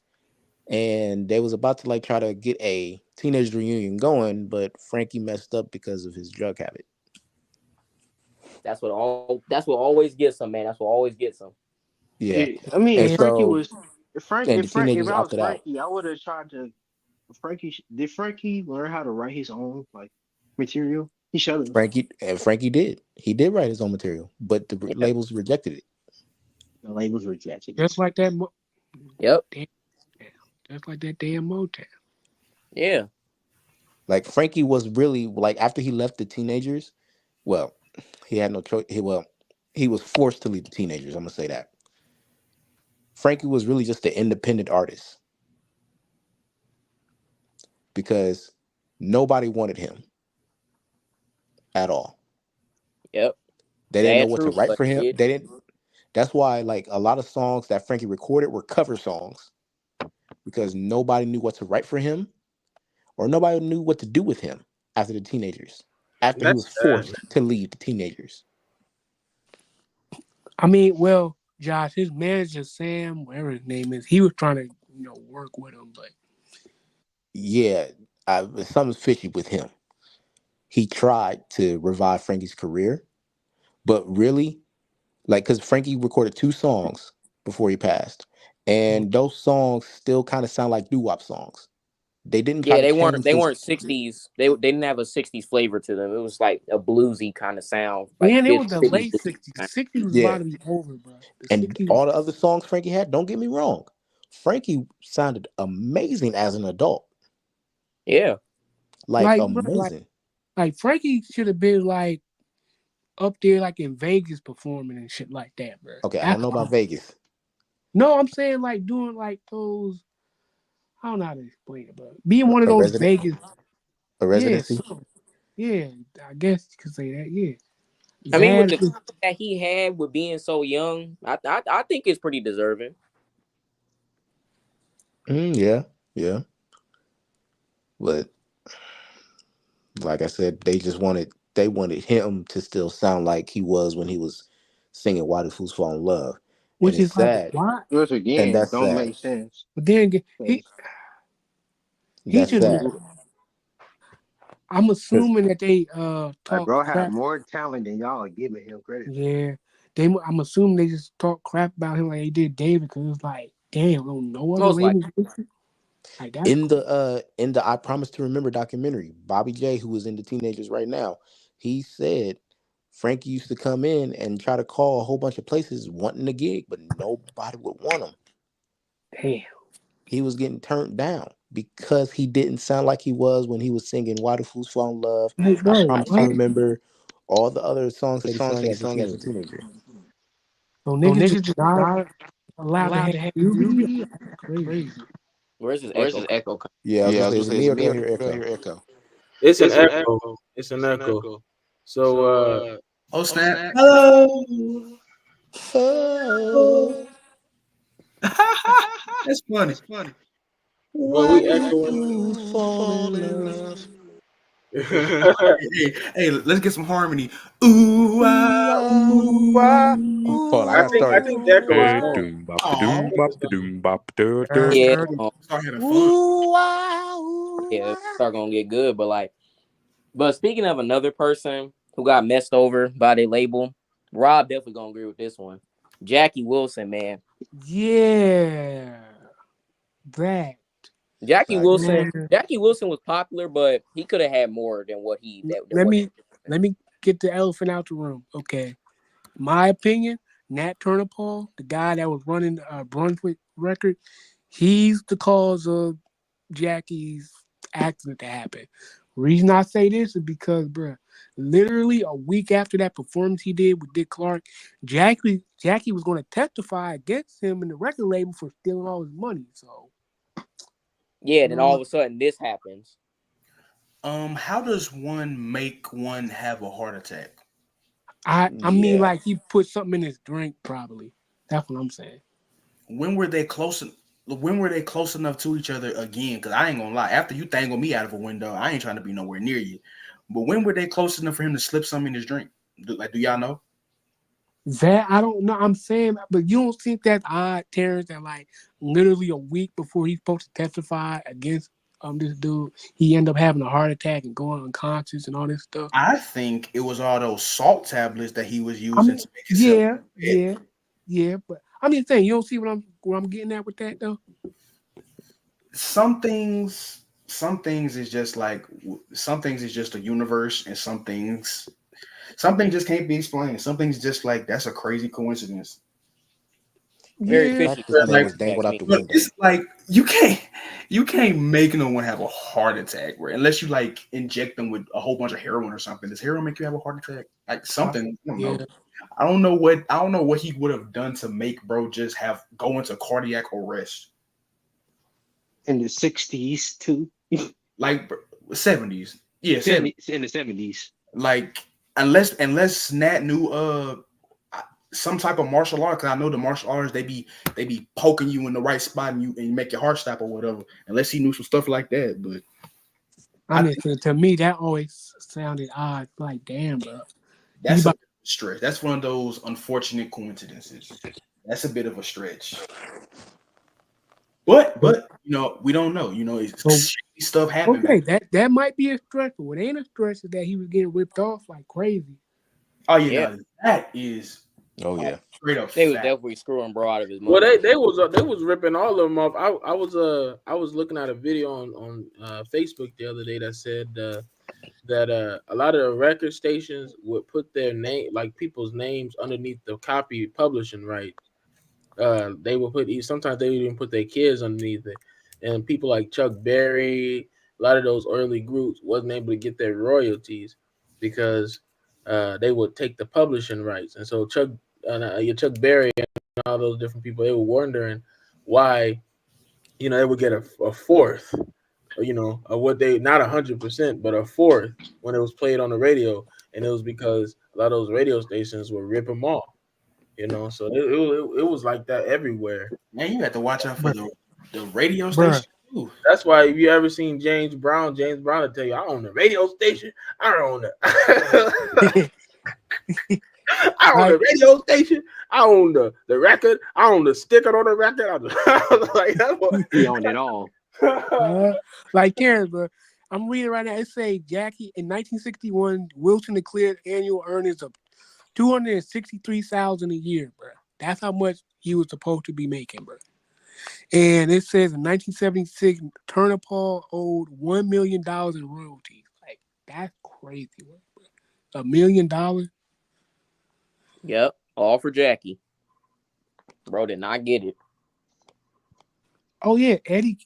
and they was about to like try to get a teenage reunion going, but Frankie messed up because of his drug habit. That's what always gets him, man. That's what always gets him. Yeah, I mean, and And Frankie so was and the if teenagers I was opted out. Frankie, I would have tried to. Did Frankie learn how to write his own like material? He should have. Frankie did. He did write his own material, but the Yep. labels rejected it. The labels rejected just it. like that, Yep. just like that damn Motown. Yeah. Like Frankie was really like after he left the teenagers. Well, he had no choice. He was forced to leave the teenagers. I'm gonna say that. Frankie was really just an independent artist because nobody wanted him at all. Yep. They didn't know Sad what to truth, write but for him. it, They didn't. That's why like a lot of songs that Frankie recorded were cover songs because nobody knew what to write for him or nobody knew what to do with him after the teenagers. After he was That's sad. forced to leave the teenagers. I mean, well, Josh, his manager Sam, whatever his name is, he was trying to work with him, but Yeah, something's fishy with him. He tried to revive Frankie's career, but really, like, because Frankie recorded 2 songs before he passed, and those songs still kind of sound like doo-wop songs. They didn't try yeah, to they weren't change they his. weren't 60s. They didn't have a 60s flavor to them. It was like a bluesy kind of sound, like then it was 50s the 50s late bluesy '60s. kind. '60s was about Yeah, to be over, bro. The and '60s, all the other songs Frankie had, don't get me wrong, Frankie sounded amazing as an adult, Yeah. like like, bro, amazing. like Frankie should have been like up there, like in Vegas performing and shit like that, bro. Okay, I don't That's know what about Vegas. no, I'm saying like doing like those. I don't know how to explain it, but being one of A those resident, Vegas, a yeah, residency. so, yeah, I guess you could say that, yeah. I mean, with That the that he had with being so young, I think it's pretty deserving. Yeah, yeah, but like I said, they wanted him to still sound like he was when he was singing "Why Do Fools Fall in Love," and which it's is like sad, why? Which and again that's don't sad. make sense. But then again, he 'Cause, he That's should. sad. I'm 'Cause assuming that they like, talk bro had crap. more talent than y'all are giving him credit for. Yeah, they. I'm assuming they just talk crap about him like they did David because it's like, damn, no other Most like labels. Like that's cool. in the "I Promise to Remember" documentary, Bobby J, who is in the teenagers right now, he said Frankie used to come in and try to call a whole bunch of places wanting a gig, but nobody would want him. Damn. He was getting turned down because he didn't sound like he was when he was singing "Why Do Fools Fall in Love," Hey, "I bro, Promise to what? Remember," all the other songs that he sung as a teenager. So niggas just not allowed to have puberty? That's crazy. where's his echo? Yeah, I was gonna say, is it me or do I hear echo? It's an echo. It's an echo. So oh snap! Hello. Oh, That's funny. but why we do echoing. fools fall in love? Hey, let's get some harmony. Ooh, ah, Ooh, ah. Hold on, I I gotta think start I it. think that goes home. oh, Yeah, start having fun. yeah, start gonna get good. But speaking of another person who got messed over by their label, Rob definitely gonna agree with this one. Jackie Wilson, man. Yeah, that Jackie Fact. Wilson. man. Jackie Wilson was popular, but he could have had more than what he than Let what. me let me get the elephant out the room. Okay, my opinion. Nat Turner Paul, the guy that was running Brunswick record, he's the cause of Jackie's accident to happen. Reason I say this is because, bruh, literally a week after that performance he did with Dick Clark, Jackie was going to testify against him in the record label for stealing all his money. So, Yeah, then all uh, of a sudden this happens. How does one make one have a heart attack? I mean, Yeah, like he put something in his drink, probably. That's what I'm saying. When were they close? When were they close enough to each other again? Because I ain't gonna lie, after you tangle me out of a window, I ain't trying to be nowhere near you. But when were they close enough for him to slip something in his drink? Do y'all know? That I don't know. I'm saying, but you don't think that's odd, Terrence, that like literally a week before he's supposed to testify against this dude, he ended up having a heart attack and going unconscious and all this stuff. I think it was all those salt tablets that he was I using mean, to make himself yeah, bad. yeah, yeah, but I'm just saying, you don't see what I'm getting at with that though. Some things is just like some things is just a universe, and some things just can't be explained. Some things just like that's a crazy coincidence. very Yeah, fishy Fact his name Like, was coincidence, dangled out me. the but window. it's like you can't make no one have a heart attack, right? Unless you like inject them with a whole bunch of heroin or something. Does heroin make you have a heart attack? Like something, I don't yeah. know. I don't know what he would have done to make bro just have go into cardiac arrest. In the 60s too. Like 70s. Yeah, 70s. In the 70s. Like unless Nat knew some type of martial art, because I know the martial arts they be poking you in the right spot and you make your heart stop or whatever. Unless he knew some stuff like that, but I I mean, think to me, that always sounded odd. Like, damn, bro, he that's a about bit of a stretch. That's one of those unfortunate coincidences. That's a bit of a stretch. But we don't know. It's so shady stuff happened back. okay. That might be a stretch, but what ain't a stretch is that he was getting ripped off like crazy. Oh yeah, Yeah, no, that is Oh yeah. straight up they was fact. definitely screwing bro out of his Well, money. they was ripping all of them off. I was looking at a video on Facebook the other day that said that a lot of the record stations would put their name, like people's names, underneath the copy publishing rights. They would sometimes they would even put their kids underneath it, and people like Chuck Berry, a lot of those early groups wasn't able to get their royalties because they would take the publishing rights, and so Chuck Berry and all those different people, they were wondering why they would get a fourth, of what they, not 100%, but a fourth when it was played on the radio, and it was because a lot of those radio stations would rip them off. So it was like that everywhere. Man, you have to watch out for But the radio bruh, station too. That's why if you ever seen James Brown will tell you, I own the radio station. I own the I own the like radio station. I own the record. I own the sticker on the record. I was like, that's He owned it all. what. like Terrence, bro. I'm reading right now. It say Jackie in 1961, Wilson declared annual earnings of $263,000 a year, bro. That's how much he was supposed to be making, bro. And it says in 1976, Turner Paul owed $1 million in royalties. Like that's crazy, bro. $1 million. Yep, all for Jackie. Bro did not get it. Oh yeah, Eddie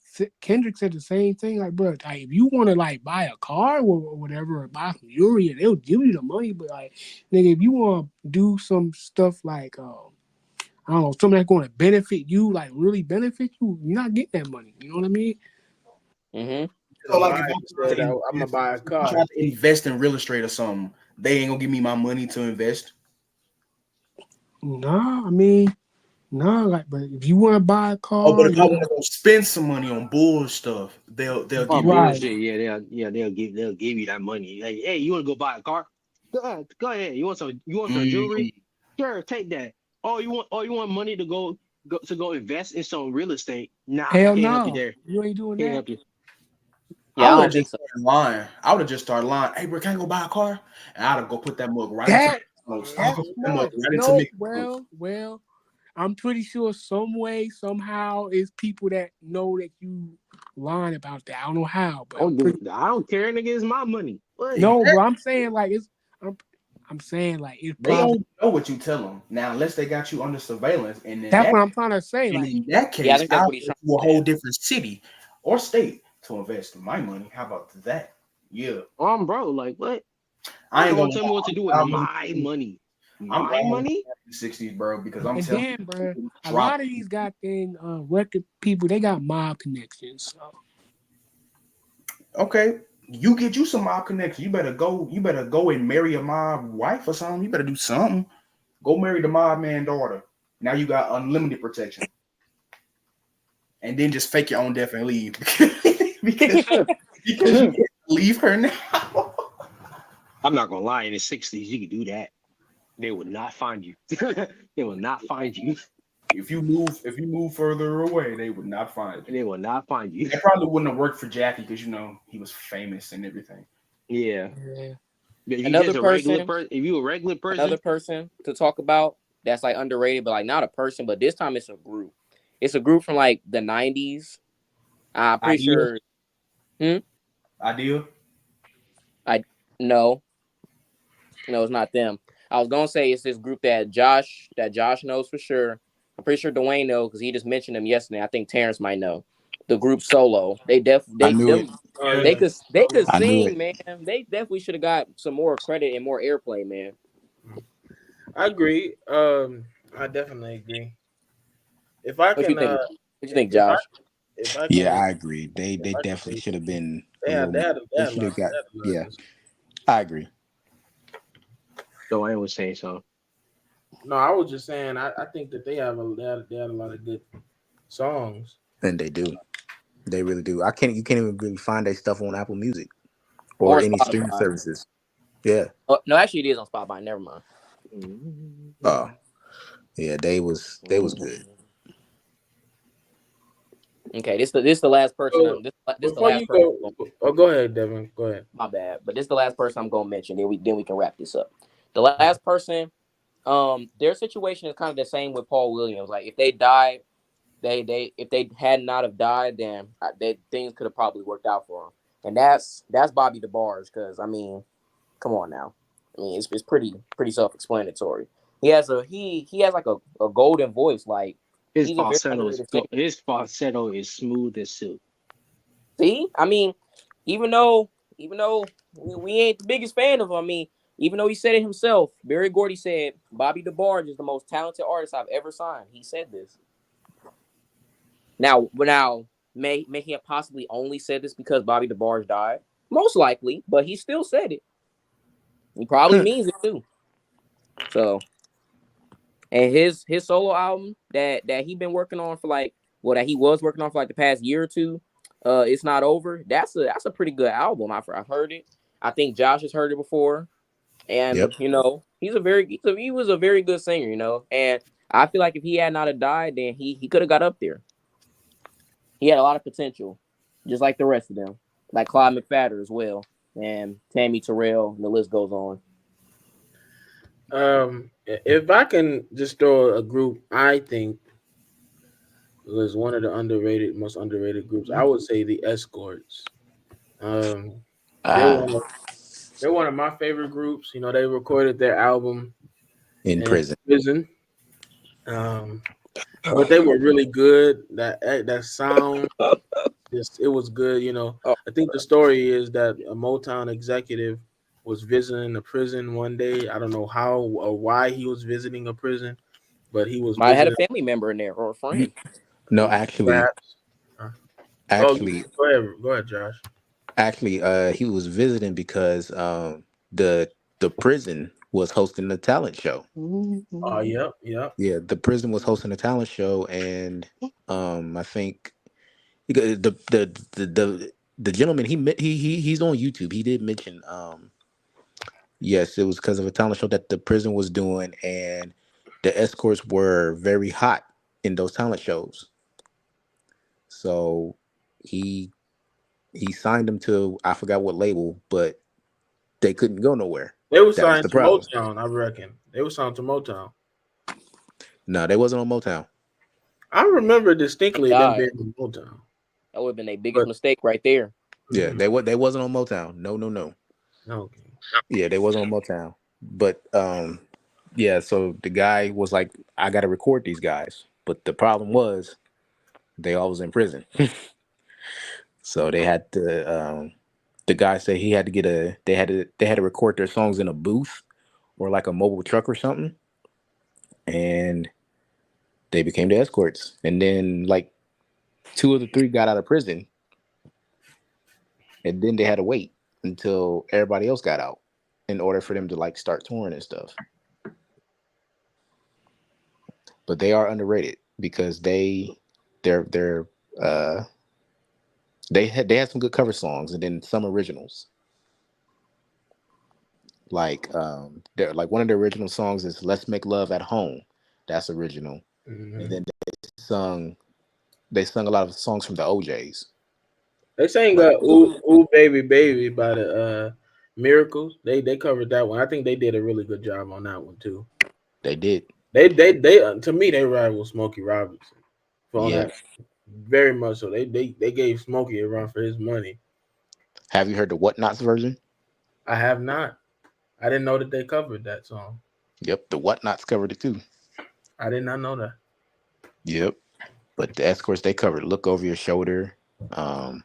Kendrick said the same thing. Like, bro, like if you want to like buy a car or whatever, or buy some jewelry, they'll give you the money. But like, nigga, if you want to do some stuff like, I don't know, something that's going to benefit you, like really benefit you, you're not getting that money. You know what I mean? Mm-hmm. So like Said, I'm gonna buy a if I car. try to invest in real estate or something, they ain't gonna give me my money to invest. Nah, I mean, No, like, but if you want to buy a Oh, but car, if I want to go spend some money on bull stuff, they'll give Oh you right. bullshit. They'll give you that money. Like, hey, you want to go buy a car? Go ahead. You want some jewelry? Sure, take that. You want money to go invest in some real estate? Nah, Hell can't help you no, there. you ain't doing Can't that. help you. Yeah, I I would don't have think just so. started lying. I would have just started lying. Hey, bro, can I go buy a car? And I'd have go put that mug right into That McDonald's. I'll that's go put that mug smart. right into No, McDonald's. well, I'm pretty sure some way, somehow, is people that know that you lying about that. I don't know how, but Oh, I'm pretty. dude, I don't care, nigga. It's my money. What? No, Exactly. bro, I'm saying like it's. I'm saying like it's They probably. don't know what you tell them. Now, unless they got you under surveillance, and That's what I'm trying to say. Like, Yeah, I case, think that's I'll what he's go trying to a to say. whole different city or state to invest my money. How about that? Yeah. Bro, like what? I You ain't don't gonna tell me what to do with lie. my money. I'm My glad money? in the 60s, bro, because I'm and telling then, bro, you, a drop. lot of these goddamn record people, they got mob connections. So. Okay, you get you some mob connection. You better go. You better go and marry a mob wife or something. You better do something. Go marry the mob man daughter. Now you got unlimited protection, and then just fake your own death and leave because because you can't leave her now. I'm not gonna lie, in the 60s, you could do that. They would not find you. They will not find you. If you move further away, they would not find you. They will not find you. It probably wouldn't have worked for Jackie because he was famous and everything. Yeah. Yeah. But if you Another just a regular person, person, if you a regular another person, person to talk about that's like underrated, but like not a person, but this time it's a group. It's a group from like the '90s. I'm pretty Idea, sure. Hmm? idea. I no, no, it's not them. I was gonna say it's this group that Josh knows for sure. I'm pretty sure Dwayne knows because he just mentioned them yesterday. I think Terrance might know. The group Solo. I They knew it. them Oh Yeah. they yeah, could I knew sing, it. man. They definitely should have got some more credit and more airplay, man. I agree. I definitely agree. If I What you can, think? What you think, if I Josh? if I Yeah, can, I agree. if They I can definitely say should have something, been they a had little they more. had they They had a should lot, have got. they had a lot of Yeah, this. I agree. Dwayne was saying so. No, I was just saying. I think that they had a lot of good songs. And they do. They really do. I can't. You can't even really find their stuff on Apple Music or Or any streaming Spotify? services. Yeah. Oh, no, actually, it is on Spotify. Never mind. Oh, yeah. They was good. Okay, this the last person. So This the before last you person. go, oh, go ahead, Devin. Go ahead. My bad, but this is the last person I'm gonna mention. Then we can wrap this up. The last person, their situation is kind of the same with Paul Williams. Like if they died, they if they had not have died, then things could have probably worked out for them. And that's Bobby DeBarge, because I mean, come on now. I mean, it's pretty self-explanatory. He has like a golden voice. Like His he's a very falsetto is underrated singer. his falsetto is smooth as silk. See, I mean, even though we ain't the biggest fan of him, I mean, even though he said it himself, Barry Gordy said Bobby DeBarge is the most talented artist I've ever signed. He said this. Now, may he have possibly only said this because Bobby DeBarge died? Most likely, but he still said it. He probably means it too. So, and his solo album that he been working on for like, well, that he was working on for like the past year or two, it's not over. That's a pretty good album. I've heard it. I think Josh has heard it before, and Yep. he was a very good singer, and I feel like if he had not have died, then he could have got up there. He had a lot of potential, just like the rest of them, like Clyde McPhatter as well, and Tammy Terrell, and the list goes on. If I can just throw a group, I think was one of the most underrated groups. I would say the Escorts. Um, they're Ah, they're one of my favorite groups. They recorded their album in in prison. prison. But they were really good. That sound, it was good. Oh, I think the story is that a Motown executive was visiting a prison one day. I don't know how or why he was visiting a prison, but he was might have had a visiting. family member in there or a friend. No, actually, Perhaps. Uh, Oh, actually, go ahead, Josh. he was visiting because the prison was hosting the talent show. Oh, yep. Yeah, the prison was hosting a talent show, and I think the gentleman he's on YouTube. He did mention yes, it was because of a talent show that the prison was doing, and the escorts were very hot in those talent shows. So he signed them to, I forgot what label, but they couldn't go nowhere. They were That was signed the to problem. Motown, I reckon. They were signed to Motown. No, they wasn't on Motown. I remember distinctly them God, being on Motown. that would have been their biggest But mistake right there. Yeah, they wasn't on Motown. No. okay. Yeah, they wasn't on Motown. But yeah, so the guy was like, I gotta record these guys. But the problem was they all was in prison. So they had to the guy said he had to get they had to record their songs in a booth or like a mobile truck or something. And they became the escorts. And then like 2 of the 3 got out of prison. And then they had to wait until everybody else got out in order for them to like start touring and stuff. But they are underrated because they're they had some good cover songs and then some originals. Like they're like one of the original songs is "Let's Make Love at Home." That's original. Mhm. And then they sung a lot of songs from the OJs. They sang Like Ooh Baby Baby by the Miracles. They covered that one. I think they did a really good job on that one too. they did. They to me they rival Smokey Robinson for on Yeah. that. Very much so. They gave Smokey a run for his money. Have you heard the Whatnots version? I have not. I didn't know that they covered that song. Yep, the Whatnots covered it too. I did not know that. Yep. But the escorts they covered "Look Over Your Shoulder." Um,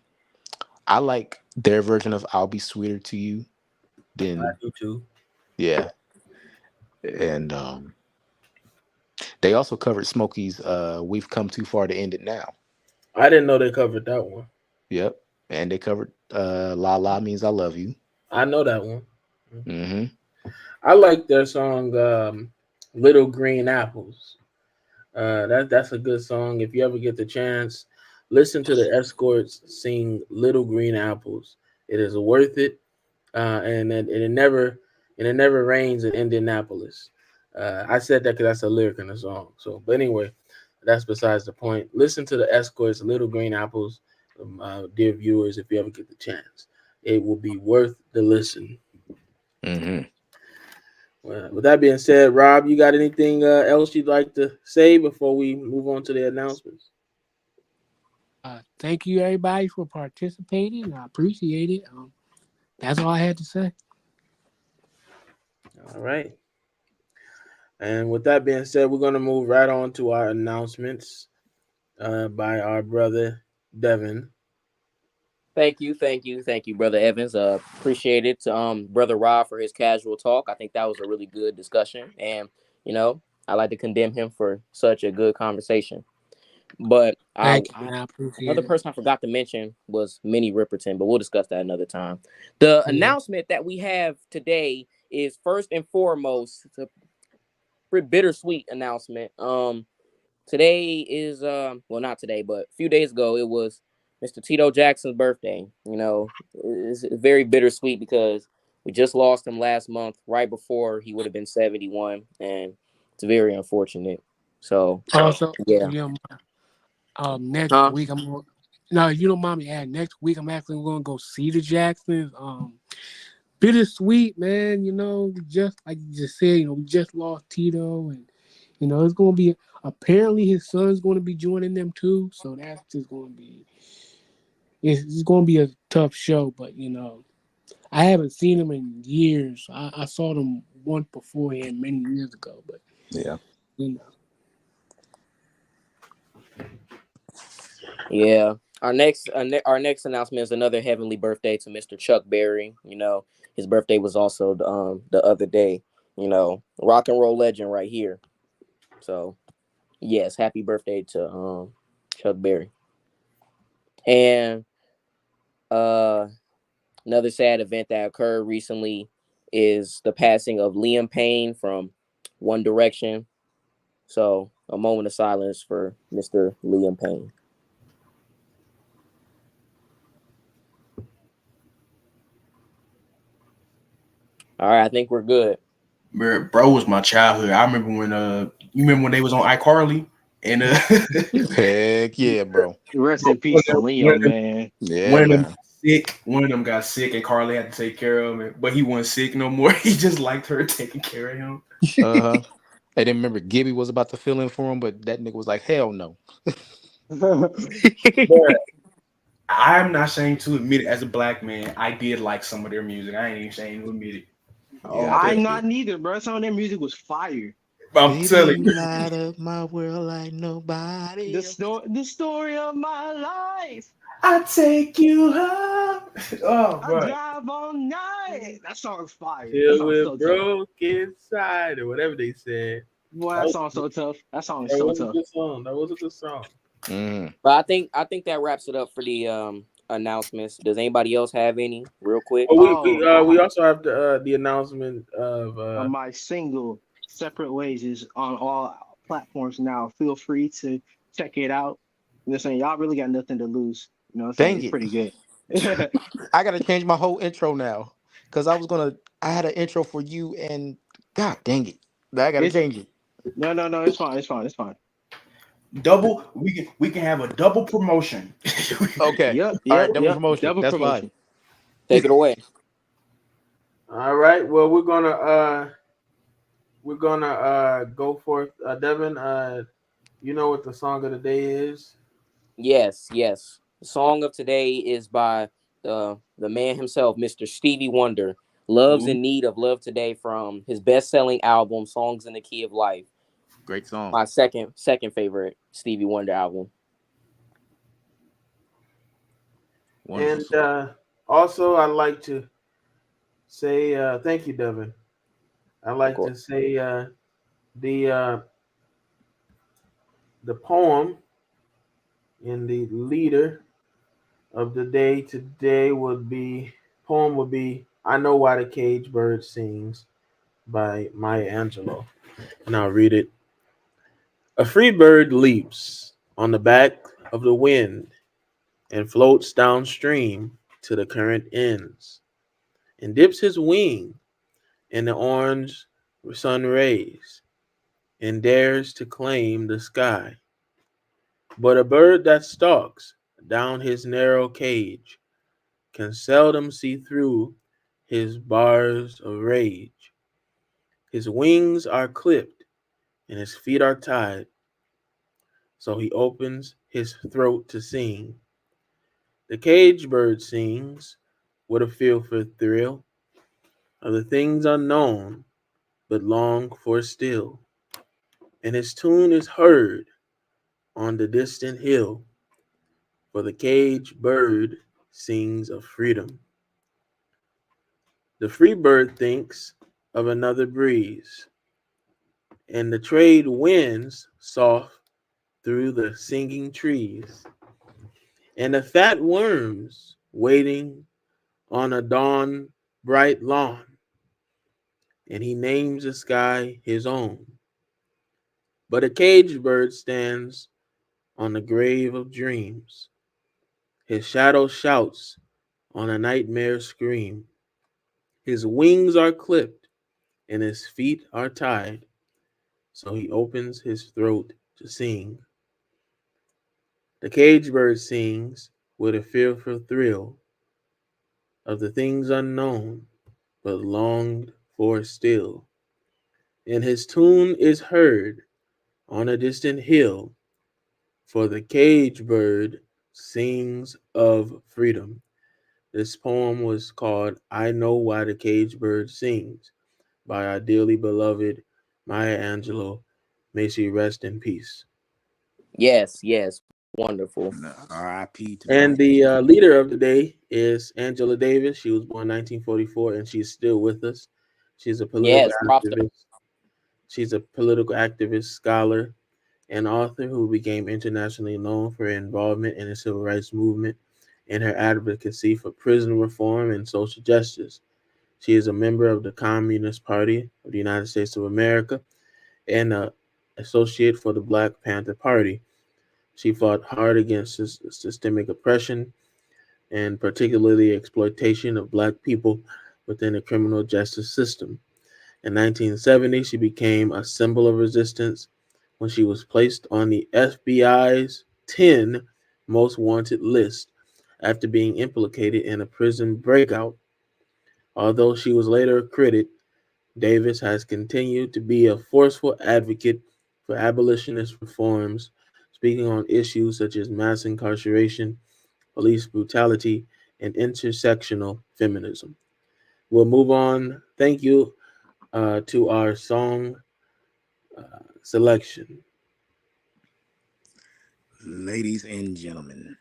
I like their version of "I'll Be Sweeter to You" I than do too. yeah. And they also covered Smokey's "We've Come Too Far to End It Now." I didn't know they covered that one. Yep. And they covered "La La Means I Love You." I know that one. Mm-hmm. I like their song "Little Green Apples." That's a good song. If you ever get the chance, listen to the Escorts sing "Little Green Apples." It is worth it, and it never rains in Indianapolis. I said that because that's a lyric in the song. So, but anyway, that's besides the point. Listen to the Escorts "Little Green Apples," dear viewers, if you ever get the chance. It will be worth the listen. Mm-hmm. With that being said, Rob, you got anything else you'd like to say before we move on to the announcements? Thank you everybody for participating. I appreciate it. That's all I had to say. All right. And with that being said, we're going to move right on to our announcements by our brother Devin. Thank you, brother Evans. Appreciate it. Brother Rob for his casual talk. I think that was a really good discussion, and I like to condemn him for such a good conversation. But Thank you, man. I appreciate another it. person I forgot to mention was Minnie Ripperton, but we'll discuss that another time. The announcement that we have today is first and foremost it's a pretty bittersweet announcement. Today is well, not today, but a few days ago it was Mr. Tito Jackson's birthday. It's very bittersweet because we just lost him last month, right before he would have been 71, and it's very unfortunate. So Also, yeah, next huh? week no, you don't mind me adding. Next week I'm actually going to go see the Jacksons. Bittersweet, man. Just like you just said, we just lost Tito, and it's going to be. Apparently, his son's going to be joining them too. So that's just going to be. It's going to be a tough show, but I haven't seen him in years. I saw them once beforehand many years ago, but Yeah. you know. Yeah. Our next announcement is another heavenly birthday to Mr. Chuck Berry. His birthday was also the other day. Rock and roll legend right here. So yes, happy birthday to Chuck Berry. And another sad event that occurred recently is the passing of Liam Payne from One Direction. So a moment of silence for Mr. Liam Payne. All right, I think we're good. Bro was my childhood. I remember when you remember when they was on iCarly and Heck yeah, bro. Rest in peace to one Leo, of them man. Yeah, one of them man. got sick. One of them got sick, and Carly had to take care of him. But he wasn't sick no more. He just liked her taking care of him. Uh-huh. I didn't remember Gibby was about to fill in for him, but that nigga was like, hell no. But I'm not ashamed to admit it. As a black man, I did like some of their music. I ain't even ashamed to admit it. Yeah, Oh, I but I'm felt not you. neither, bro. Some of their music was fire. I'm Baby, telling you you. light up my world like nobody else. The story of my life. I take you home. Oh, I bro. drive all night. That song's fire. That Till song's we're so tough. broke inside, or whatever they said. Boy, That that was, song's so tough. That song is that so was a tough. good song. That was a good song. Mm. But I think that wraps it up for the announcements. Does anybody else have any real quick? Oh, Oh, we also have the announcement of my single Separate Ways is on all platforms now. Feel free to check it out. Listen, y'all really got nothing to lose. You know what I'm saying? Dang It's it. pretty good. I gotta change my whole intro now. Cause I had an intro for you and God dang it. I gotta It's change it. no, it's fine. It's fine. It's fine. Double. We can have a double promotion. Okay. All right, double Yep. promotion. Double That's fine. promotion. Take it away. all right. Well, we're gonna go forth. Devin, you know what the song of the day is? Yes, yes. The song of today is by the man himself, Mr. Stevie Wonder. Love's Ooh, in Need of Love Today from his best-selling album, Songs in the Key of Life. great song. My second favorite Stevie Wonder album. Wonderful And song. also, I'd like to say thank you, Devin. I'd Of like course. to say the uh, the poem in the leader of the day today would be "I Know Why the Cage Bird Sings" by Maya Angelou, and I'll read it. A free bird leaps on the back of the wind and floats downstream to the current ends, and dips his wing in the orange sun rays, and dares to claim the sky. But a bird that stalks down his narrow cage can seldom see through his bars of rage. His wings are clipped and his feet are tied, so he opens his throat to sing. The cage bird sings with a feel for thrill of the things unknown but long for still, and his tune is heard on the distant hill, for the cage bird sings of freedom. The free bird thinks of another breeze, and the trade winds soft through the singing trees, and the fat worms waiting on a dawn bright lawn, and he names the sky his own. But a caged bird stands on the grave of dreams. His shadow shouts on a nightmare scream. His wings are clipped and his feet are tied, so he opens his throat to sing. The caged bird sings with a fearful thrill of the things unknown but longed for still, and his tune is heard on a distant hill, for the caged bird sings of freedom. This poem was called I Know Why the Caged Bird Sings by our dearly beloved Maya Angelou. May she rest in peace. Yes, yes. Wonderful. No, R.I.P. to And Maya. the leader of the day is Angela Davis. She was born 1944 and she's still with us. She's a political Yes, props to activist. She's a political activist, scholar, and author who became internationally known for her involvement in the civil rights movement and her advocacy for prison reform and social justice. She is a member of the Communist Party of the United States of America and an associate for the Black Panther Party. She fought hard against systemic oppression and particularly exploitation of Black people within the criminal justice system. In 1970, she became a symbol of resistance when she was placed on the FBI's 10 most wanted list after being implicated in a prison breakout. Although she was later acquitted, Davis has continued to be a forceful advocate for abolitionist reforms, speaking on issues such as mass incarceration, police brutality, and intersectional feminism. We'll move on. Thank you to our song selection. Ladies and gentlemen,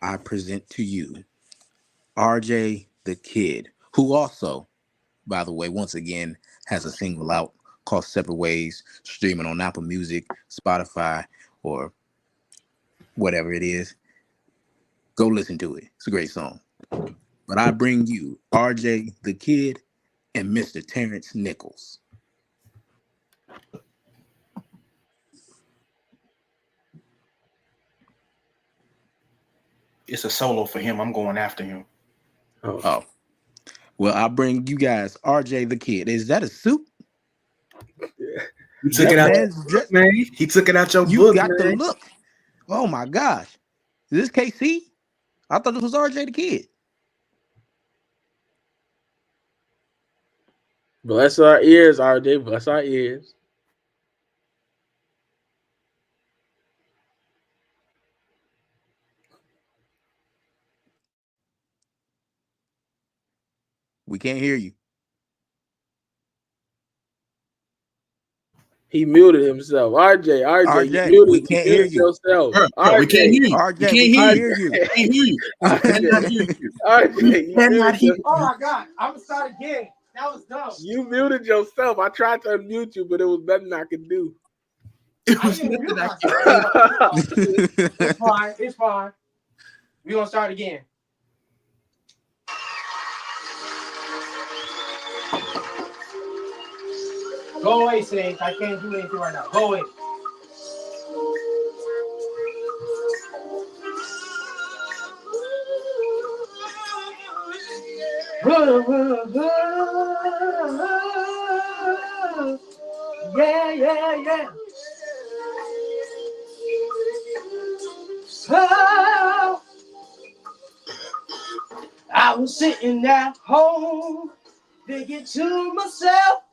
I present to you RJ the Kid, who also, by the way, once again has a single out called Separate Ways, streaming on Apple Music, Spotify, or whatever it is. Go listen to it. It's a great song. But I bring you RJ the Kid and Mr. Terrance Nichols. It's a solo for him. I'm going after him. Oh. Well, I bring you guys RJ the Kid. Is that a suit? You took it out your book, man. He took it out your book, You got man. the look. Oh my gosh. Is this KC? I thought this was RJ the Kid. Bless our ears, RJ. Bless our ears. We can't hear you. He muted himself. RJ, you we muted, can't hear you. yourself. Bro, we can't hear you. RJ, we we can't can't hear hear you. We can't hear you. We cannot hear you. RJ, you cannot muted hear yourself. Oh my God, I'm gonna start again. That was dumb. You muted yourself. I tried to unmute you, but it was nothing I could do. It I was didn't nothing realize I could do. It's fine. It's fine. We're gonna start again. Go away, Sage. I can't do anything right now. Go away. Yeah. Oh, I was sitting at home thinking to myself,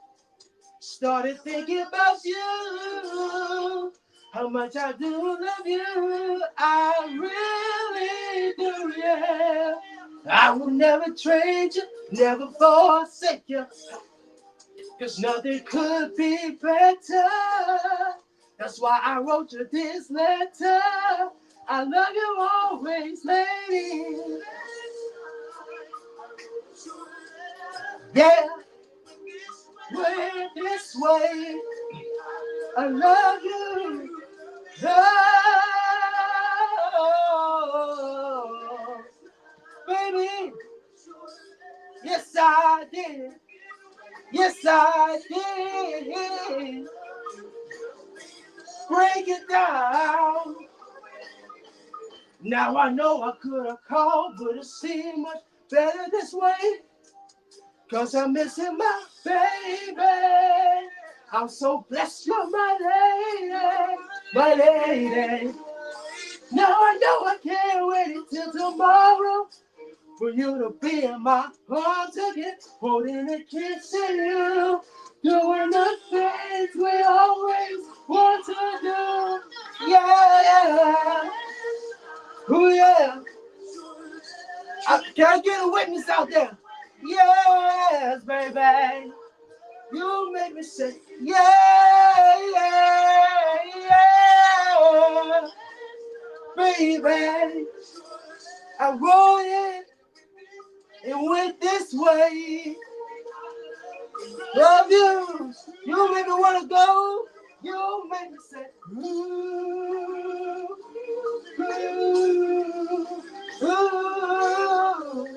started thinking about you, how much I do love you, I really do, yeah. I will never trade you, never forsake you, 'cause nothing could be better. That's why I wrote you this letter. I love you always, lady. Yeah, way this way. I love you. Oh, baby. Yes, I did. Yes, I did. Break it down. Now I know I could have called, but it seemed much better this way. 'Cause I'm missing my baby. I'm so blessed you're my lady, my lady. Now I know I can't wait until tomorrow for you to be in my arms again, holding and kissing you, doing the things we always want to do. Yeah. Oh yeah. Can I get a witness out there? Yes, baby. You make me say, yeah. Baby, I wrote it and went this way. Love you. You make me want to go. You make me say, ooh, ooh, ooh.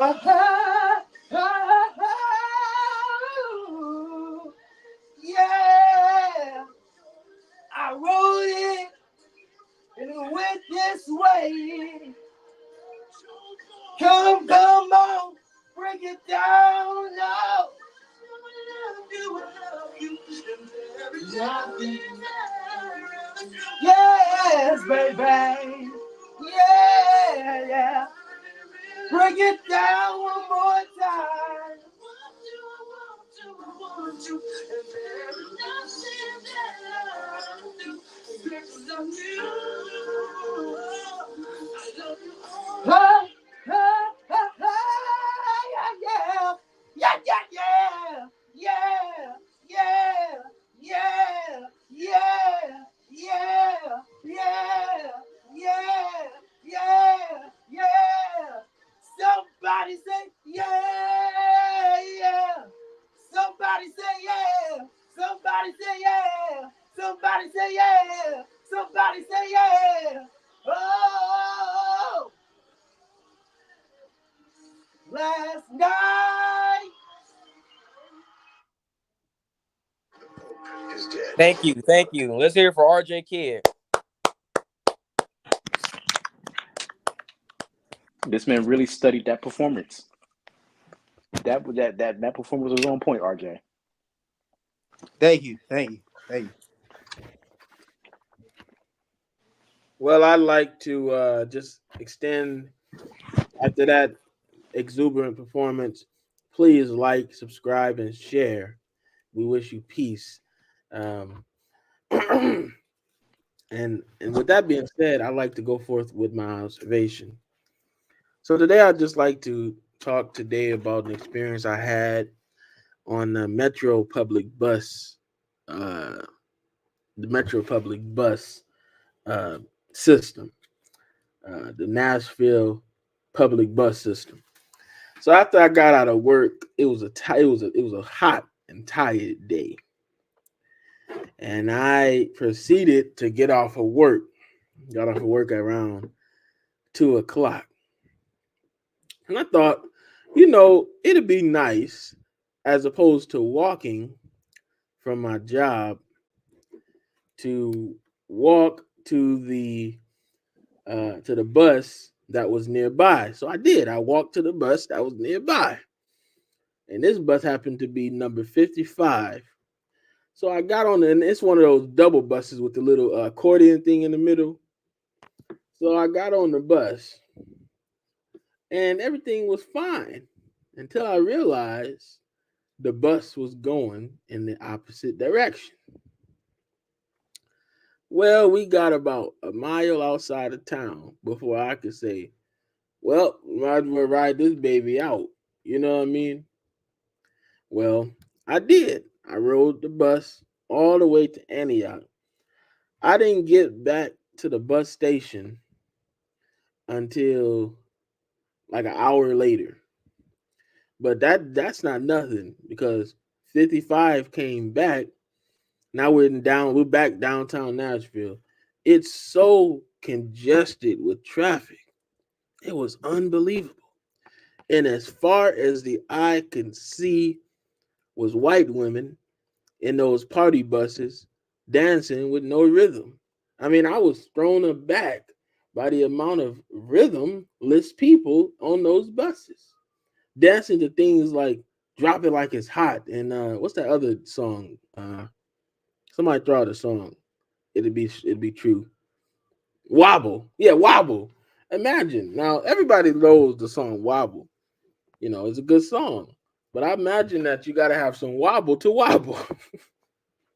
Yeah, I wrote it and it went this way. Come on, break it down now. Yes, baby. Yeah. Break it down one more time. Ha, ha, ha, ha, yeah, yeah, yeah, yeah, yeah, yeah, yeah, yeah, yeah, yeah, yeah, yeah, yeah. Somebody say yeah, yeah. Somebody say yeah. Somebody say yeah. Somebody say yeah. Somebody say yeah. Oh, last night. Thank you. Thank you. Let's hear it for RJ Kidd. This man really studied that performance. That performance was on point, RJ. Thank you. Well, I'd like to just extend after that exuberant performance. Please like, subscribe, and share. We wish you peace. Um, and with that being said, I'd like to go forth with my observation. So today, I'd just like to talk today about an experience I had on the Metro Public Bus, uh, the Metro Public Bus uh, system, the Nashville Public Bus system. So after I got out of work, it was a hot and tired day, and I proceeded to get off of work. Got off of work around 2 o'clock, and I thought, it'd be nice as opposed to walking from my job to walk to the bus that was nearby. So I did. I walked to the bus that was nearby, and this bus happened to be number 55. So I got on, and it's one of those double buses with the little accordion thing in the middle. So I got on the bus, and everything was fine until I realized the bus was going in the opposite direction. Well, we got about a mile outside of town before I could say, well, might as well ride this baby out. You know what I mean? Well, I did. I rode the bus all the way to Antioch. I didn't get back to the bus station until like an hour later. But that's not nothing because 55 came back. Now we're back downtown Nashville. It's so congested with traffic. It was unbelievable. And as far as the eye can see was white women in those party buses dancing with no rhythm. I mean, I was thrown aback by the amount of rhythmless people on those buses dancing to things like "Drop It Like It's Hot" and what's that other song? Somebody throw out a song. It'd be true. Wobble, yeah, wobble. Imagine now everybody knows the song "Wobble." It's a good song, but I imagine that you got to have some wobble to wobble.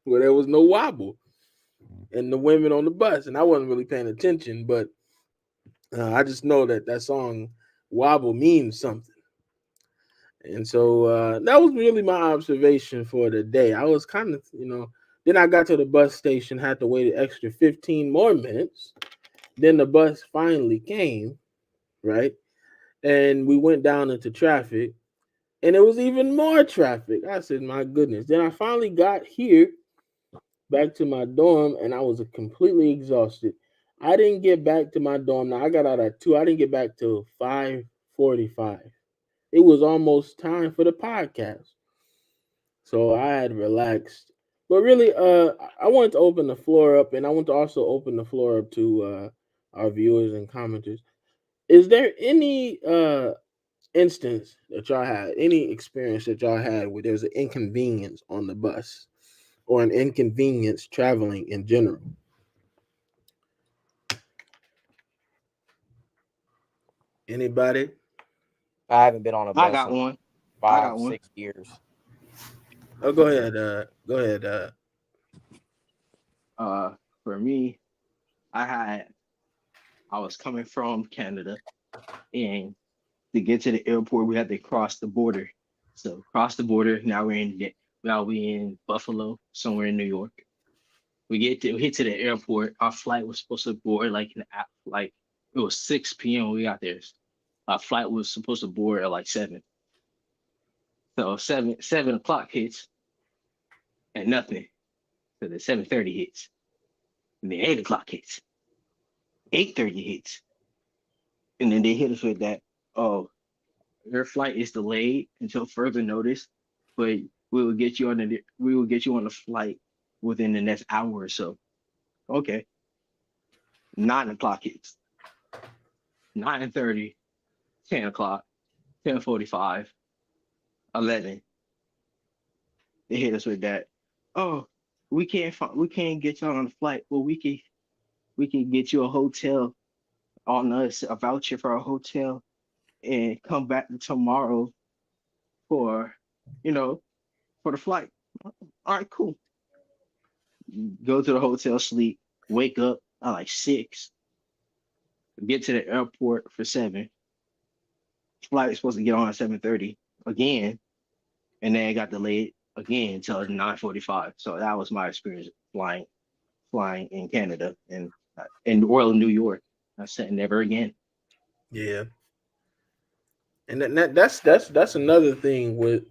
Where there was no wobble, and the women on the bus, and I wasn't really paying attention, but I just know that song "Wobble" means something. And so that was really my observation for the day. I was kind of, then I got to the bus station, had to wait an extra 15 more minutes. Then the bus finally came, right? And we went down into traffic, and it was even more traffic. I said, my goodness. Then I finally got here back to my dorm, and I was completely exhausted. I didn't get back to my dorm. Now I got out at 2. I didn't get back till 5:45. it was almost time for the podcast. So I had relaxed. But really, I wanted to open the floor up, and I want to also open the floor up to our viewers and commenters. Is there any instance that y'all had, any experience that y'all had where there's an inconvenience on the bus or an inconvenience traveling in general? Anybody? I haven't been on a I bus got in one. I got five, one. 6 years. Oh, go ahead. Go ahead. For me, I was coming from Canada, and to get to the airport, we had to cross the border. So cross the border. Now we in Buffalo, somewhere in New York. We hit to the airport. Our flight was supposed to board like it was 6 p.m. when we got there. Our flight was supposed to board at like 7. So 7 o'clock hits and nothing. So the 7:30 hits. And then 8 o'clock hits. 8:30 hits. And then they hit us with that, oh, your flight is delayed until further notice, but we will get you on the flight within the next hour or so. Okay. 9 o'clock hits. 9:30, 10 o'clock, 10:45, 11. They hit us with that. Oh, we can't get you on the flight. Well, we can get you a hotel on us, a voucher for a hotel, and come back tomorrow for, you know, for the flight. All right, cool. Go to the hotel, sleep, wake up at like 6, get to the airport for 7. Flight is supposed to get on at 7:30 again, and then it got delayed again until 9:45. So that was my experience flying in Canada and in Royal New York. I said never again. Yeah, and that's another thing with,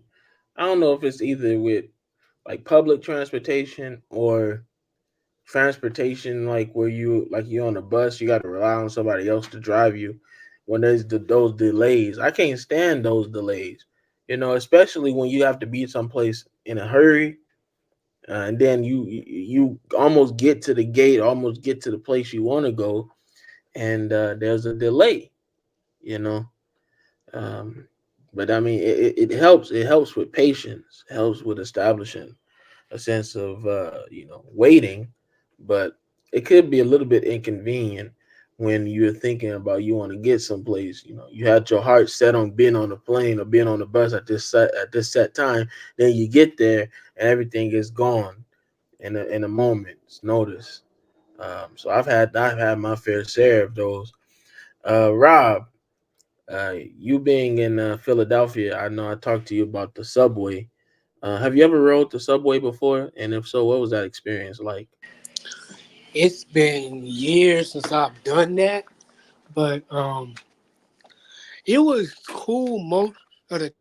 I don't know if it's either with like public transportation or transportation like where you're on a bus, you got to rely on somebody else to drive you when there's those delays. I can't stand those delays, especially when you have to be someplace in a hurry, and then you almost get to the gate, almost get to the place you want to go, and there's a delay, you know. Um, but I mean, it helps. It helps with patience. Helps with establishing a sense of waiting, but it could be a little bit inconvenient when you're thinking about you want to get someplace. You had your heart set on being on the plane or being on the bus at this set time. Then you get there and everything is gone in a moment's notice. So I've had my fair share of those. Rob, you being in Philadelphia, I know I talked to you about the subway. Have you ever rode the subway before? And if so, what was that experience like? It's been years since I've done that, but it was cool of the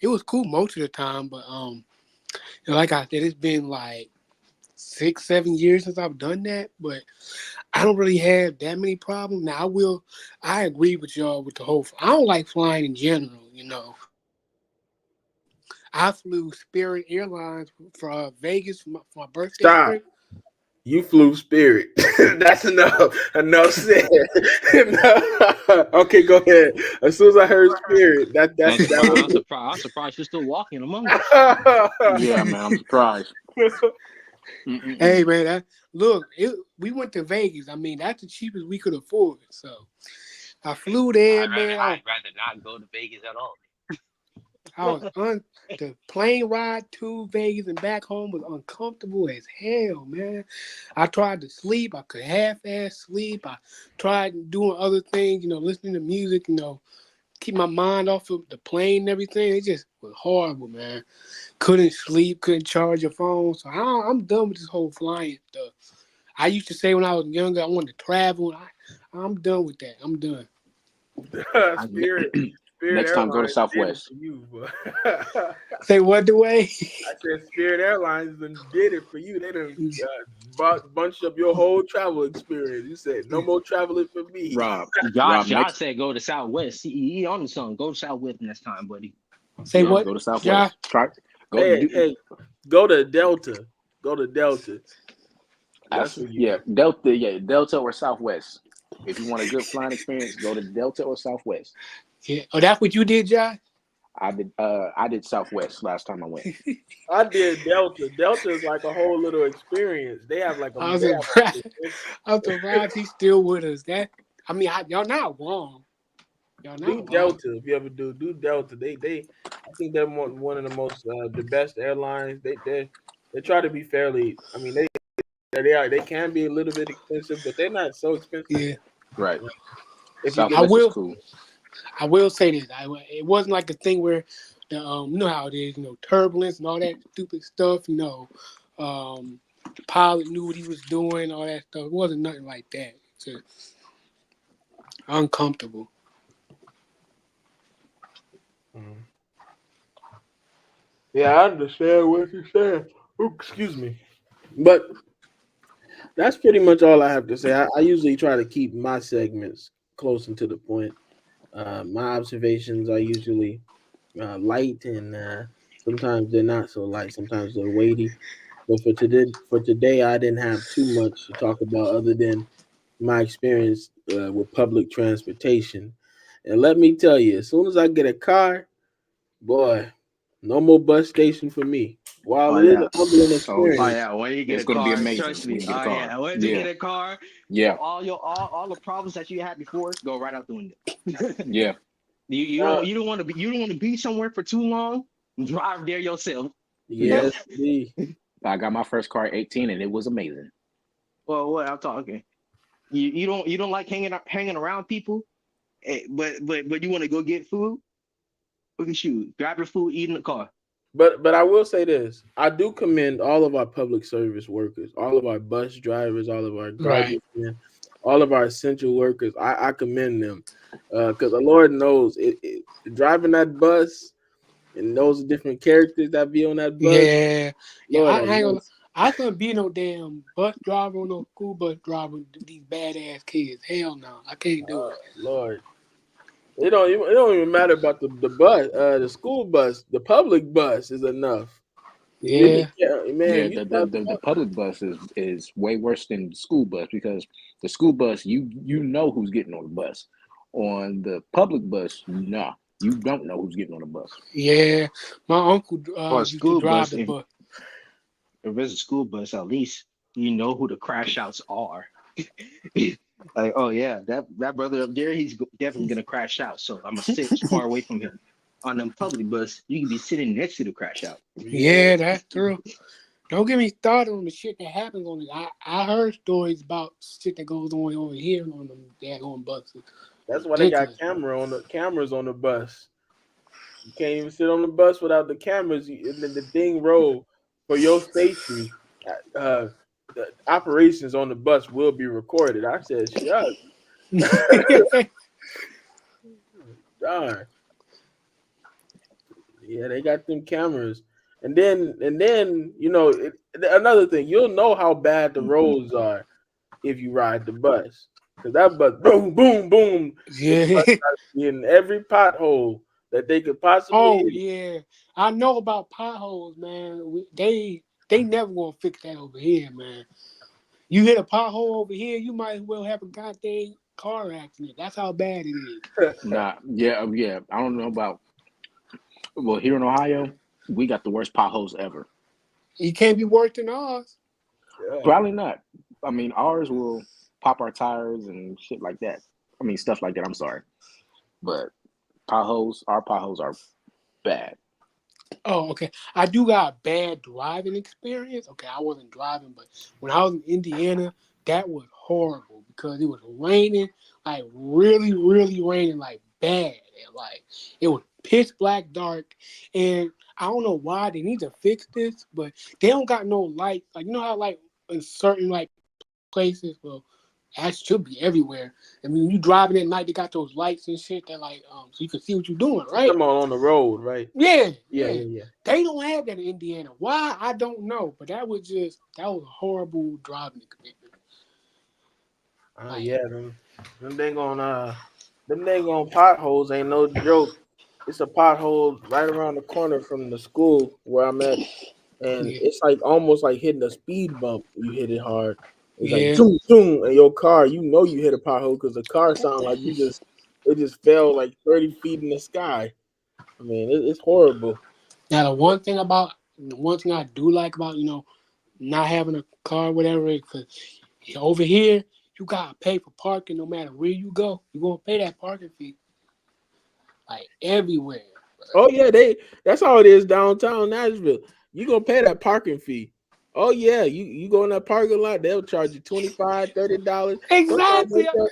it was cool most of the time. But like I said, it's been like 6, 7 years since I've done that. But I don't really have that many problems. Now I agree with y'all with the whole. I don't like flying in general. I flew Spirit Airlines for Vegas for my birthday Stop. trip. You flew Spirit. That's enough. Enough said. Okay, go ahead. As soon as I heard Spirit, I'm surprised. I'm that surprised. I'm surprised you're still walking among us. Yeah, man, I'm surprised. was. Hey Mm-mm-mm. man, we went to Vegas. I mean, that's the cheapest we could afford. So I flew there, man. I'd rather not go to Vegas at all. I was the plane ride to Vegas and back home was uncomfortable as hell, man. I tried to sleep. I could half-ass sleep. I tried doing other things, listening to music, keep my mind off of the plane and everything. It just was horrible, man. Couldn't sleep, couldn't charge your phone. So I'm done with this whole flying stuff. I used to say when I was younger, I wanted to travel. I'm done with that. I'm done. I, Spirit. Spirit Next time, go to Airlines did it Southwest. for you, but Say what, Dwayne? I said Spirit Airlines done did it for you. They done bunched up your whole travel experience. You said no more traveling for me. Rob, Josh next, said go to Southwest. CEE on the song. Go to Southwest next time, buddy. Say yeah, what, go to Josh? Southwest. Try, go. Hey, go to Delta. Go to Delta. That's what you. Delta or Southwest. If you want a good flying experience, go to Delta or Southwest. Yeah. Oh, that's what you did, Josh? I did Southwest last time I went. I did Delta. Delta is like a whole little experience. They have like a. I'm They have surprised. like I'm surprised he's still with us. Y'all not wrong. Y'all do not wrong. Delta if you ever do Delta. I think they're one of the most the best airlines. They try to be fairly. I mean they can be a little bit expensive, but they're not so expensive. Yeah. Right. If you get Southwest is cool. I will say this. It wasn't like a thing where the you know how it is, turbulence and all that stupid stuff. The pilot knew what he was doing, all that stuff. It wasn't nothing like that. It's just uncomfortable. Yeah, I understand what you're saying. Ooh, excuse me, but that's pretty much all I have to say. I usually try to keep my segments close and to the point. My observations are usually light, and sometimes they're not so light. Sometimes they're weighty. But for today, I didn't have too much to talk about other than my experience with public transportation. And let me tell you, as soon as I get a car, boy, no more bus station for me. While Oh it is yeah. a humbling Oh, Oh experience, yeah. When you get it's a going to be car, amazing trust when me. you get a Oh car. yeah. Once you Yeah, get a car, yeah, all the problems that you had before go right out the window. yeah. uh, You don't want to be somewhere for too long. Drive there yourself. Yep. yes, indeed. I got my first car at 18, and it was amazing. Well, what I'm talking. You don't like hanging around people, but you want to go get food. Look at you. Grab your food, eat in the car. But I will say this: I do commend all of our public service workers, all of our bus drivers, all of our Right. garbage men, all of our essential workers. I commend them because the Lord knows driving that bus and those different characters that be on that bus. Yeah. Yeah. Lord I have ain't gonna. mercy. I couldn't be no damn bus driver or no school bus driver with these badass kids. Hell no, I can't do it. Lord, it don't even matter about the bus, the school bus, the public bus is enough. Yeah. Man, Yeah, you talk the about public bus is way worse than the school bus because the school bus you know who's getting on the bus. On the public bus, nah, you don't know who's getting on the bus. Yeah. My uncle Or a used to school drive bus. the bus. If it's a school bus, at least you know who the crash outs are. Like, oh yeah, that brother up there, definitely gonna crash out. So I'm gonna sit far away from him. On them public bus, you can be sitting next to the crash out. yeah. Yeah, that's true. Don't get me started on the shit that happens on it. I heard stories about shit that goes on over here on them daggone buses. That's why they got Ridiculous. cameras on the bus. You can't even sit on the bus without the cameras. And then the thing roll for your safety. The operations on the bus will be recorded. I said, "Shucks, darn, yeah, they got them cameras." And then another thing, you'll know how bad the roads are if you ride the bus, because that bus, boom, boom, boom, the Yeah. bus is in every pothole that they could possibly Oh hit. yeah. I know about potholes, man. They never gonna fix that over here, man. You hit a pothole over here, you might as well have a goddamn car accident. That's how bad it is. Nah, yeah. I don't know about here in Ohio, we got the worst potholes ever. It can't be worse than ours. Yeah. Probably not. I mean, ours will pop our tires and shit like that. I mean, stuff like that. I'm sorry, but our potholes are bad. Oh, okay. I do got a bad driving experience. Okay, I wasn't driving, but when I was in Indiana, that was horrible because it was raining, like really, really raining, like bad. And like it was pitch black dark. And I don't know why they need to fix this, but they don't got no light. Like you know how like in certain like places, well, That should be everywhere. I mean, you driving at night, they got those lights and shit that like so you can see what you're doing, right? Come on the road, right? Yeah, Yeah, yeah. yeah, yeah. They don't have that in Indiana. Why? I don't know. But that was a horrible driving commitment. Like, Yeah, them dang on potholes ain't no joke. It's a pothole right around the corner from the school where I'm at, and yeah, it's like almost like hitting a speed bump. You hit it hard. It's like yeah. zoom, zoom, and your car, you know, you hit a pothole because the car sound like it just fell like 30 feet in the sky. I mean, it's horrible. Now the one thing I do like about not having a car, whatever, because over here you gotta pay for parking no matter where you go. You gonna pay that parking fee like everywhere. Oh yeah, that's how it is downtown Nashville. You gonna pay that parking fee. Oh yeah, you go in that parking lot, they'll charge you $25, $30. Sometimes they Exactly. charge,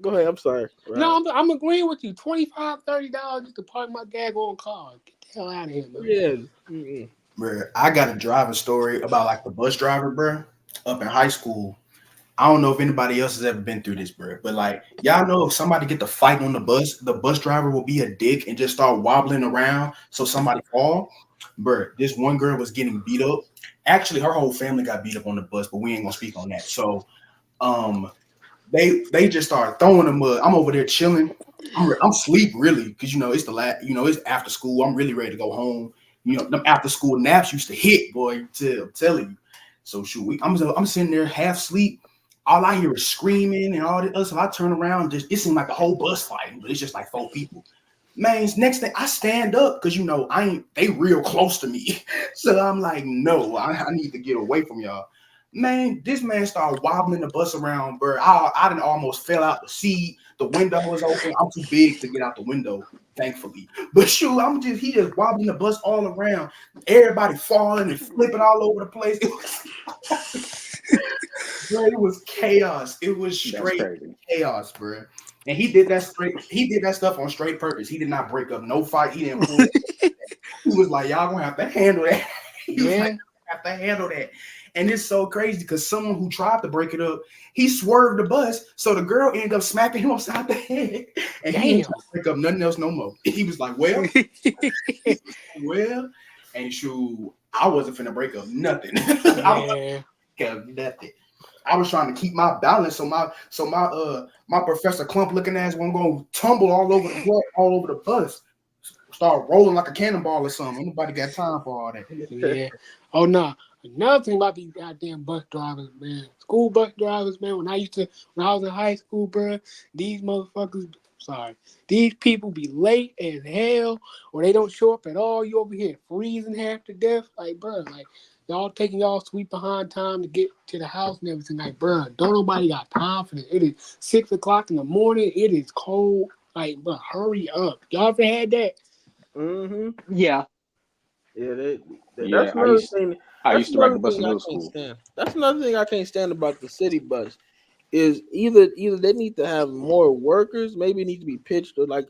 go ahead, I'm sorry, Rob. No, I'm agreeing with you. $25, $30 just to park my daggone car. Get the hell out of here, man. Yeah. Mm-mm. Bro, I got a driving story about like the bus driver, bro, up in high school. I don't know if anybody else has ever been through this, bro, but like y'all know if somebody get to fight on the bus driver will be a dick and just start wobbling around so somebody fall. Bro, this one girl was getting beat up. Actually, her whole family got beat up on the bus, but we ain't gonna speak on that. So, um, they just started throwing the mud. I'm over there chilling. I'm sleep really because it's the last. It's after school. I'm really ready to go home. Them after school naps used to hit, boy. I'm telling you. So shoot, I'm sitting there half sleep. All I hear is screaming and all this other stuff. I turn around, just it seemed like a whole bus fighting, but it's just like 4 people. Man, next thing I stand up because they real close to me. So I'm like, no, I need to get away from y'all. Man, this man started wobbling the bus around, bro. I didn't almost fell out the seat. The window was open. I'm too big to get out the window, thankfully. But shoot, he just wobbling the bus all around. Everybody falling and flipping all over the place. Bro, it was chaos. It was That's straight crazy. chaos, bro. And he did that stuff on straight purpose. He did not break up no fight. He didn't pull. He was like, y'all gonna have to handle that. He was like, have to handle that. And it's so crazy because someone who tried to break it up, he swerved the bus. So the girl ended up smacking him upside the head. And he didn't try to break up nothing else no more. He was like, well, and shoot, I wasn't finna break up nothing. I was like, nothing. I was trying to keep my balance so my Professor Clump looking ass wasn't gonna tumble all over the bus. Start rolling like a cannonball or something. Anybody got time for all that? Yeah. Oh no. Another thing about these goddamn bus drivers, man. School bus drivers, man. When I was in high school, bro, these motherfuckers. Sorry, these people be late as hell, or they don't show up at all. You over here freezing half to death, like, bro, like y'all taking y'all sweet behind time to get to the house and everything, like, bro. Don't nobody got time for this. It is 6 o'clock in the morning. It is cold. Like, bro, hurry up. Y'all ever had that? Mm-hmm. Yeah. Yeah, Yeah, that's another thing. I That's used to ride the another bus thing in I middle can't school. stand. That's another thing I can't stand about the city bus is either they need to have more workers, maybe it needs to be pitched, or like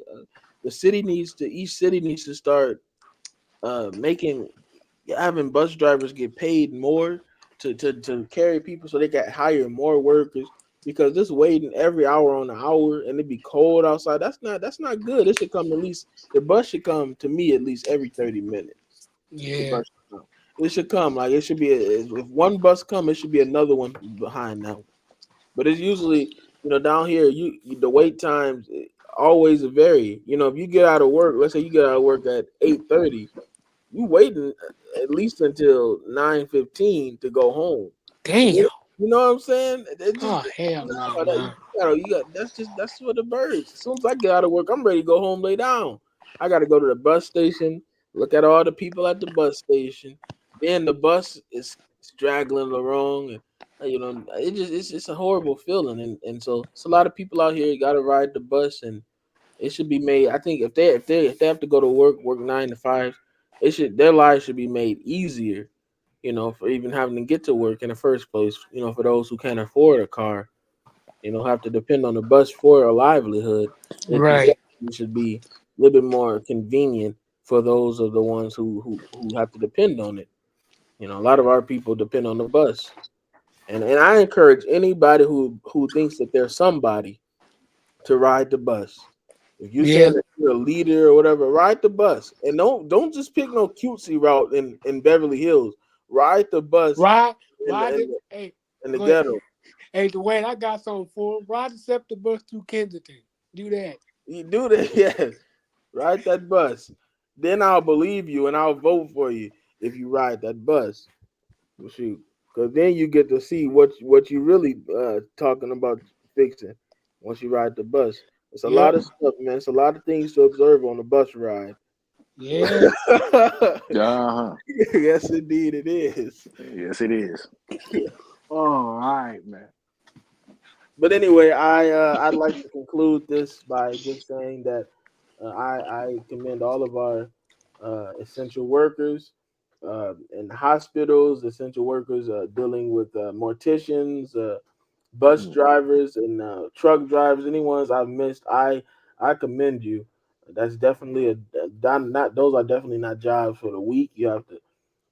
each city needs to start making having bus drivers get paid more to carry people so they can hire more workers because this waiting every hour on the hour and it be cold outside. That's not good. It should come at least the bus should come to me at least every 30 minutes. The Yeah. bus should come. It should come like it should be if one bus come, it should be another one behind that one. But it's usually down here the wait times always vary. If you get out of work, let's say you get out of work at 8:30, you waiting at least until 9:15 to go home. Damn. You know what I'm saying? It just Oh hell no, you man. got that's for the birds. As soon as I get out of work, I'm ready to go home, lay down. I got to go to the bus station, look at all the people at the bus station. Then the bus is straggling along, and it's a horrible feeling, and so it's a lot of people out here got to ride the bus, and it should be made. I think if they have to go to work 9 to 5, their lives should be made easier. For even having to get to work in the first place. For those who can't afford a car, have to depend on the bus for a livelihood. It Right. definitely should be a little bit more convenient for those of the ones who have to depend on it. A lot of our people depend on the bus. And I encourage anybody who thinks that they're somebody to ride the bus. If you're Yeah, saying that you're a leader or whatever, ride the bus. And don't just pick no cutesy route in Beverly Hills. Ride the bus ride, in ride it. Hey, the go ahead. ghetto. Hey, Dwayne, I got something for him. Ride the SEPTA bus through Kensington. Do that. You do that, yes. Ride that bus. Then I'll believe you and I'll vote for you if you ride that bus. Well, shoot, because then you get to see what you really talking about fixing once you ride the bus. It's a lot Yep. of stuff, man. It's a lot of things to observe on the bus ride. Yeah. Uh-huh. Yes, indeed, it is. Yes, it is. Oh, all right, man. But anyway, I'd like to conclude this by just saying that I commend all of our essential workers in hospitals, essential workers dealing with morticians, bus Mm. drivers, and truck drivers. Anyone's I've missed, I commend you. That's definitely not those are definitely not jobs for the weak. You have to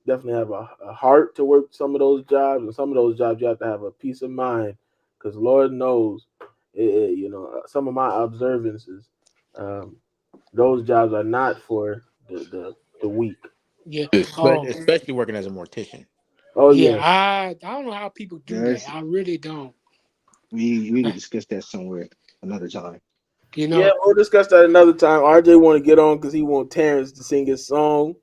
definitely have a heart to work some of those jobs, and some of those jobs you have to have a peace of mind, because Lord knows, some of my observances, um, those jobs are not for the weak. Yeah. Oh, Especially working as a mortician. Oh yeah. yes, I don't know how people do that. Yes, I really don't. we Uh, could discuss that somewhere another time. You yeah, know. we'll discuss that another time. RJ want to get on because he want Terrance to sing his song.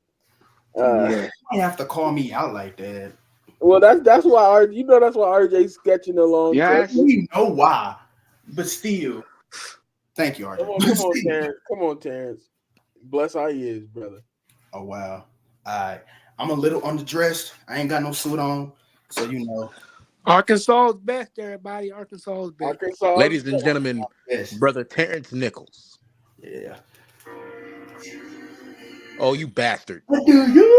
Uh, Yeah, You have to call me out like that. well, that's why that's why RJ's sketching along. So yes. We know why, but still, thank you, RJ. But come on, still, Terrance, come on, Terrance. Bless our ears, brother. oh wow, I'm a little underdressed. I ain't got no suit on, so Arkansas's best, everybody. Arkansas's best. Arkansas. Ladies and gentlemen, yes, brother Terrance Nichols. yeah. Oh, you bastard. What do you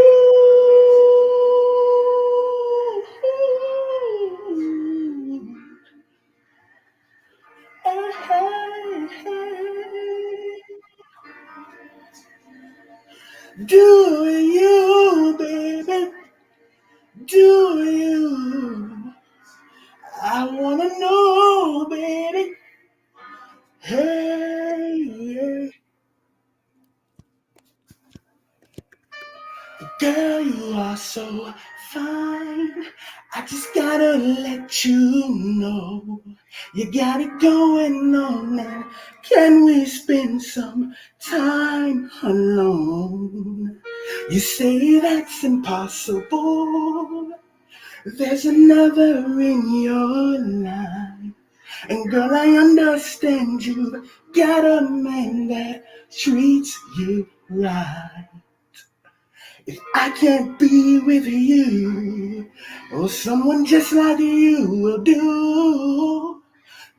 do you, baby? Do you? I wanna know, baby. Hey, girl, you are so fine. I just gotta let you know. You got it going on now. Can we spend some time alone? You say that's impossible. There's another in your life. And girl, I understand you've got a man that treats you right. If I can't be with you, or someone just like you will do,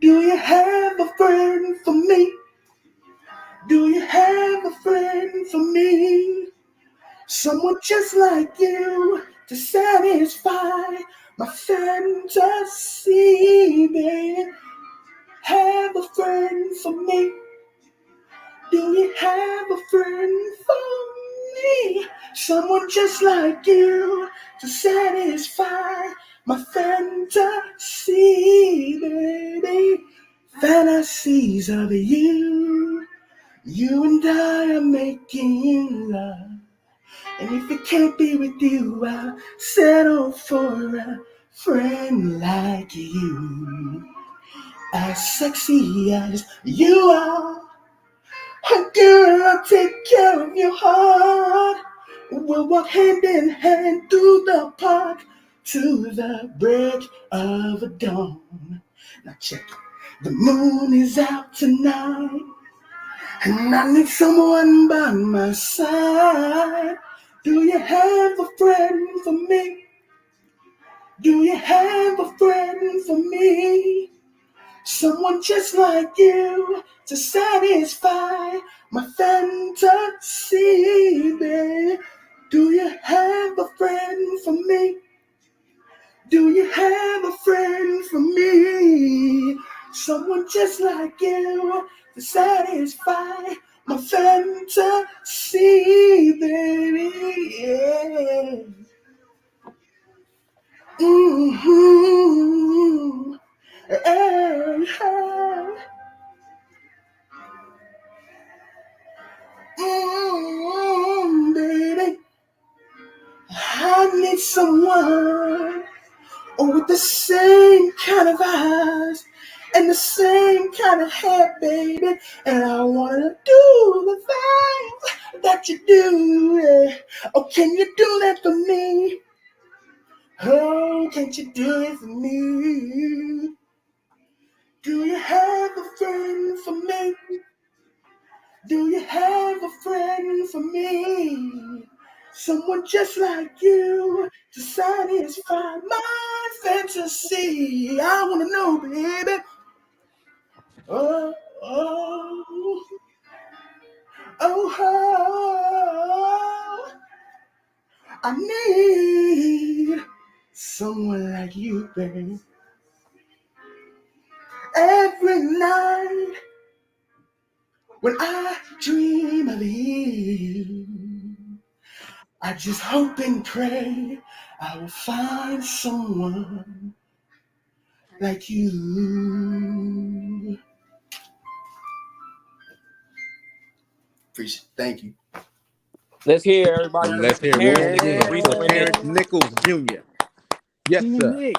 do you have a friend for me? Do you have a friend for me? Someone just like you to satisfy my fantasy, baby. Have a friend for me. Do you have a friend for me? Someone just like you to satisfy my fantasy, baby. Fantasies of you. You and I are making love. And if it can't be with you, I'll settle for a friend like you. As sexy as you are, girl, I'll take care of your heart. We'll walk hand in hand through the park to the break of dawn. Now check it. The moon is out tonight, and I need someone by my side. Do you have a friend for me? Do you have a friend for me? Someone just like you to satisfy my fantasy, babe. Do you have a friend for me? Do you have a friend for me? Someone just like you to satisfy my fantasy, baby. Yeah. Mm-hmm. Hey, hey. Baby, I need someone with the same kind of eyes and the same kind of hair, baby. And I wanna do the things that you do. Yeah. Oh, can you do that for me? Oh, can't you do it for me? Do you have a friend for me? Do you have a friend for me? Someone just like you to satisfy my fantasy. I wanna know, baby. Oh, oh, oh, oh. I need someone like you, baby. Every night when I dream of you, I just hope and pray I will find someone like you. Appreciate it. Thank you. Let's hear everybody for Let's Mr. hear one more Terrance again Nichols for Terrance Jr. Nichols Jr. Yes, T sir. Nick.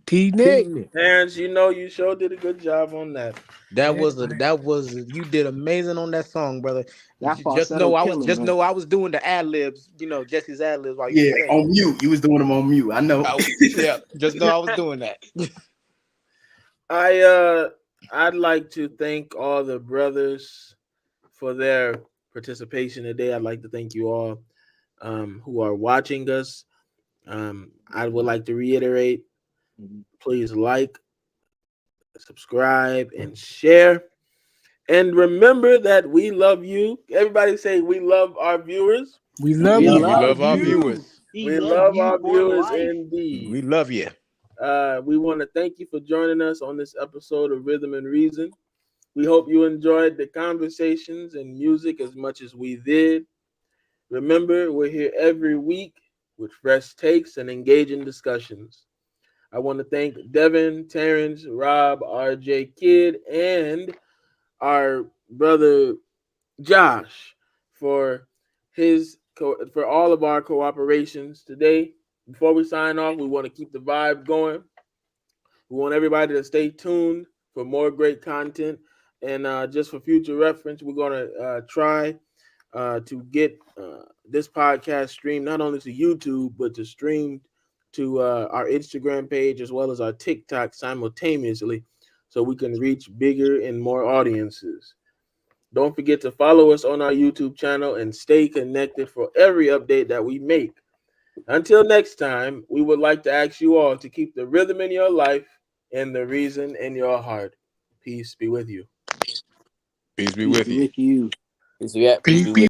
T T. Nick. Nick. Terrance, you sure did a good job on that. That Yeah, was man. you did amazing on that song, brother. That Just falsetto know killing, man. I was doing the ad libs, Jesse's ad libs while you Yeah, were singing. on mute. You was doing them on mute. I know. Yeah, just know I was doing that. I'd like to thank all the brothers for their participation today. I'd like to thank you all who are watching us. I would like to reiterate, please like, subscribe, and share. And remember that we love you. Everybody say we love our viewers. We We love We love you. We you. love love our you. viewers. We We love love you our for viewers life. indeed. We love you. We want to thank you for joining us on this episode of Rhythm and Reason. We hope you enjoyed the conversations and music as much as we did. Remember, we're here every week with fresh takes and engaging discussions. I want to thank Devin, Terrance, Rob, RJ Kid, and our brother Josh for for all of our cooperations today. Before we sign off, we want to keep the vibe going. We want everybody to stay tuned for more great content. And just for future reference, we're going to try to get this podcast streamed not only to YouTube, but to stream to our Instagram page as well as our TikTok simultaneously so we can reach bigger and more audiences. Don't forget to follow us on our YouTube channel and stay connected for every update that we make. Until next time, we would like to ask you all to keep the rhythm in your life and the reason in your heart. Peace be with you. Peace be Peace with be you. with you. Peace be Peace. with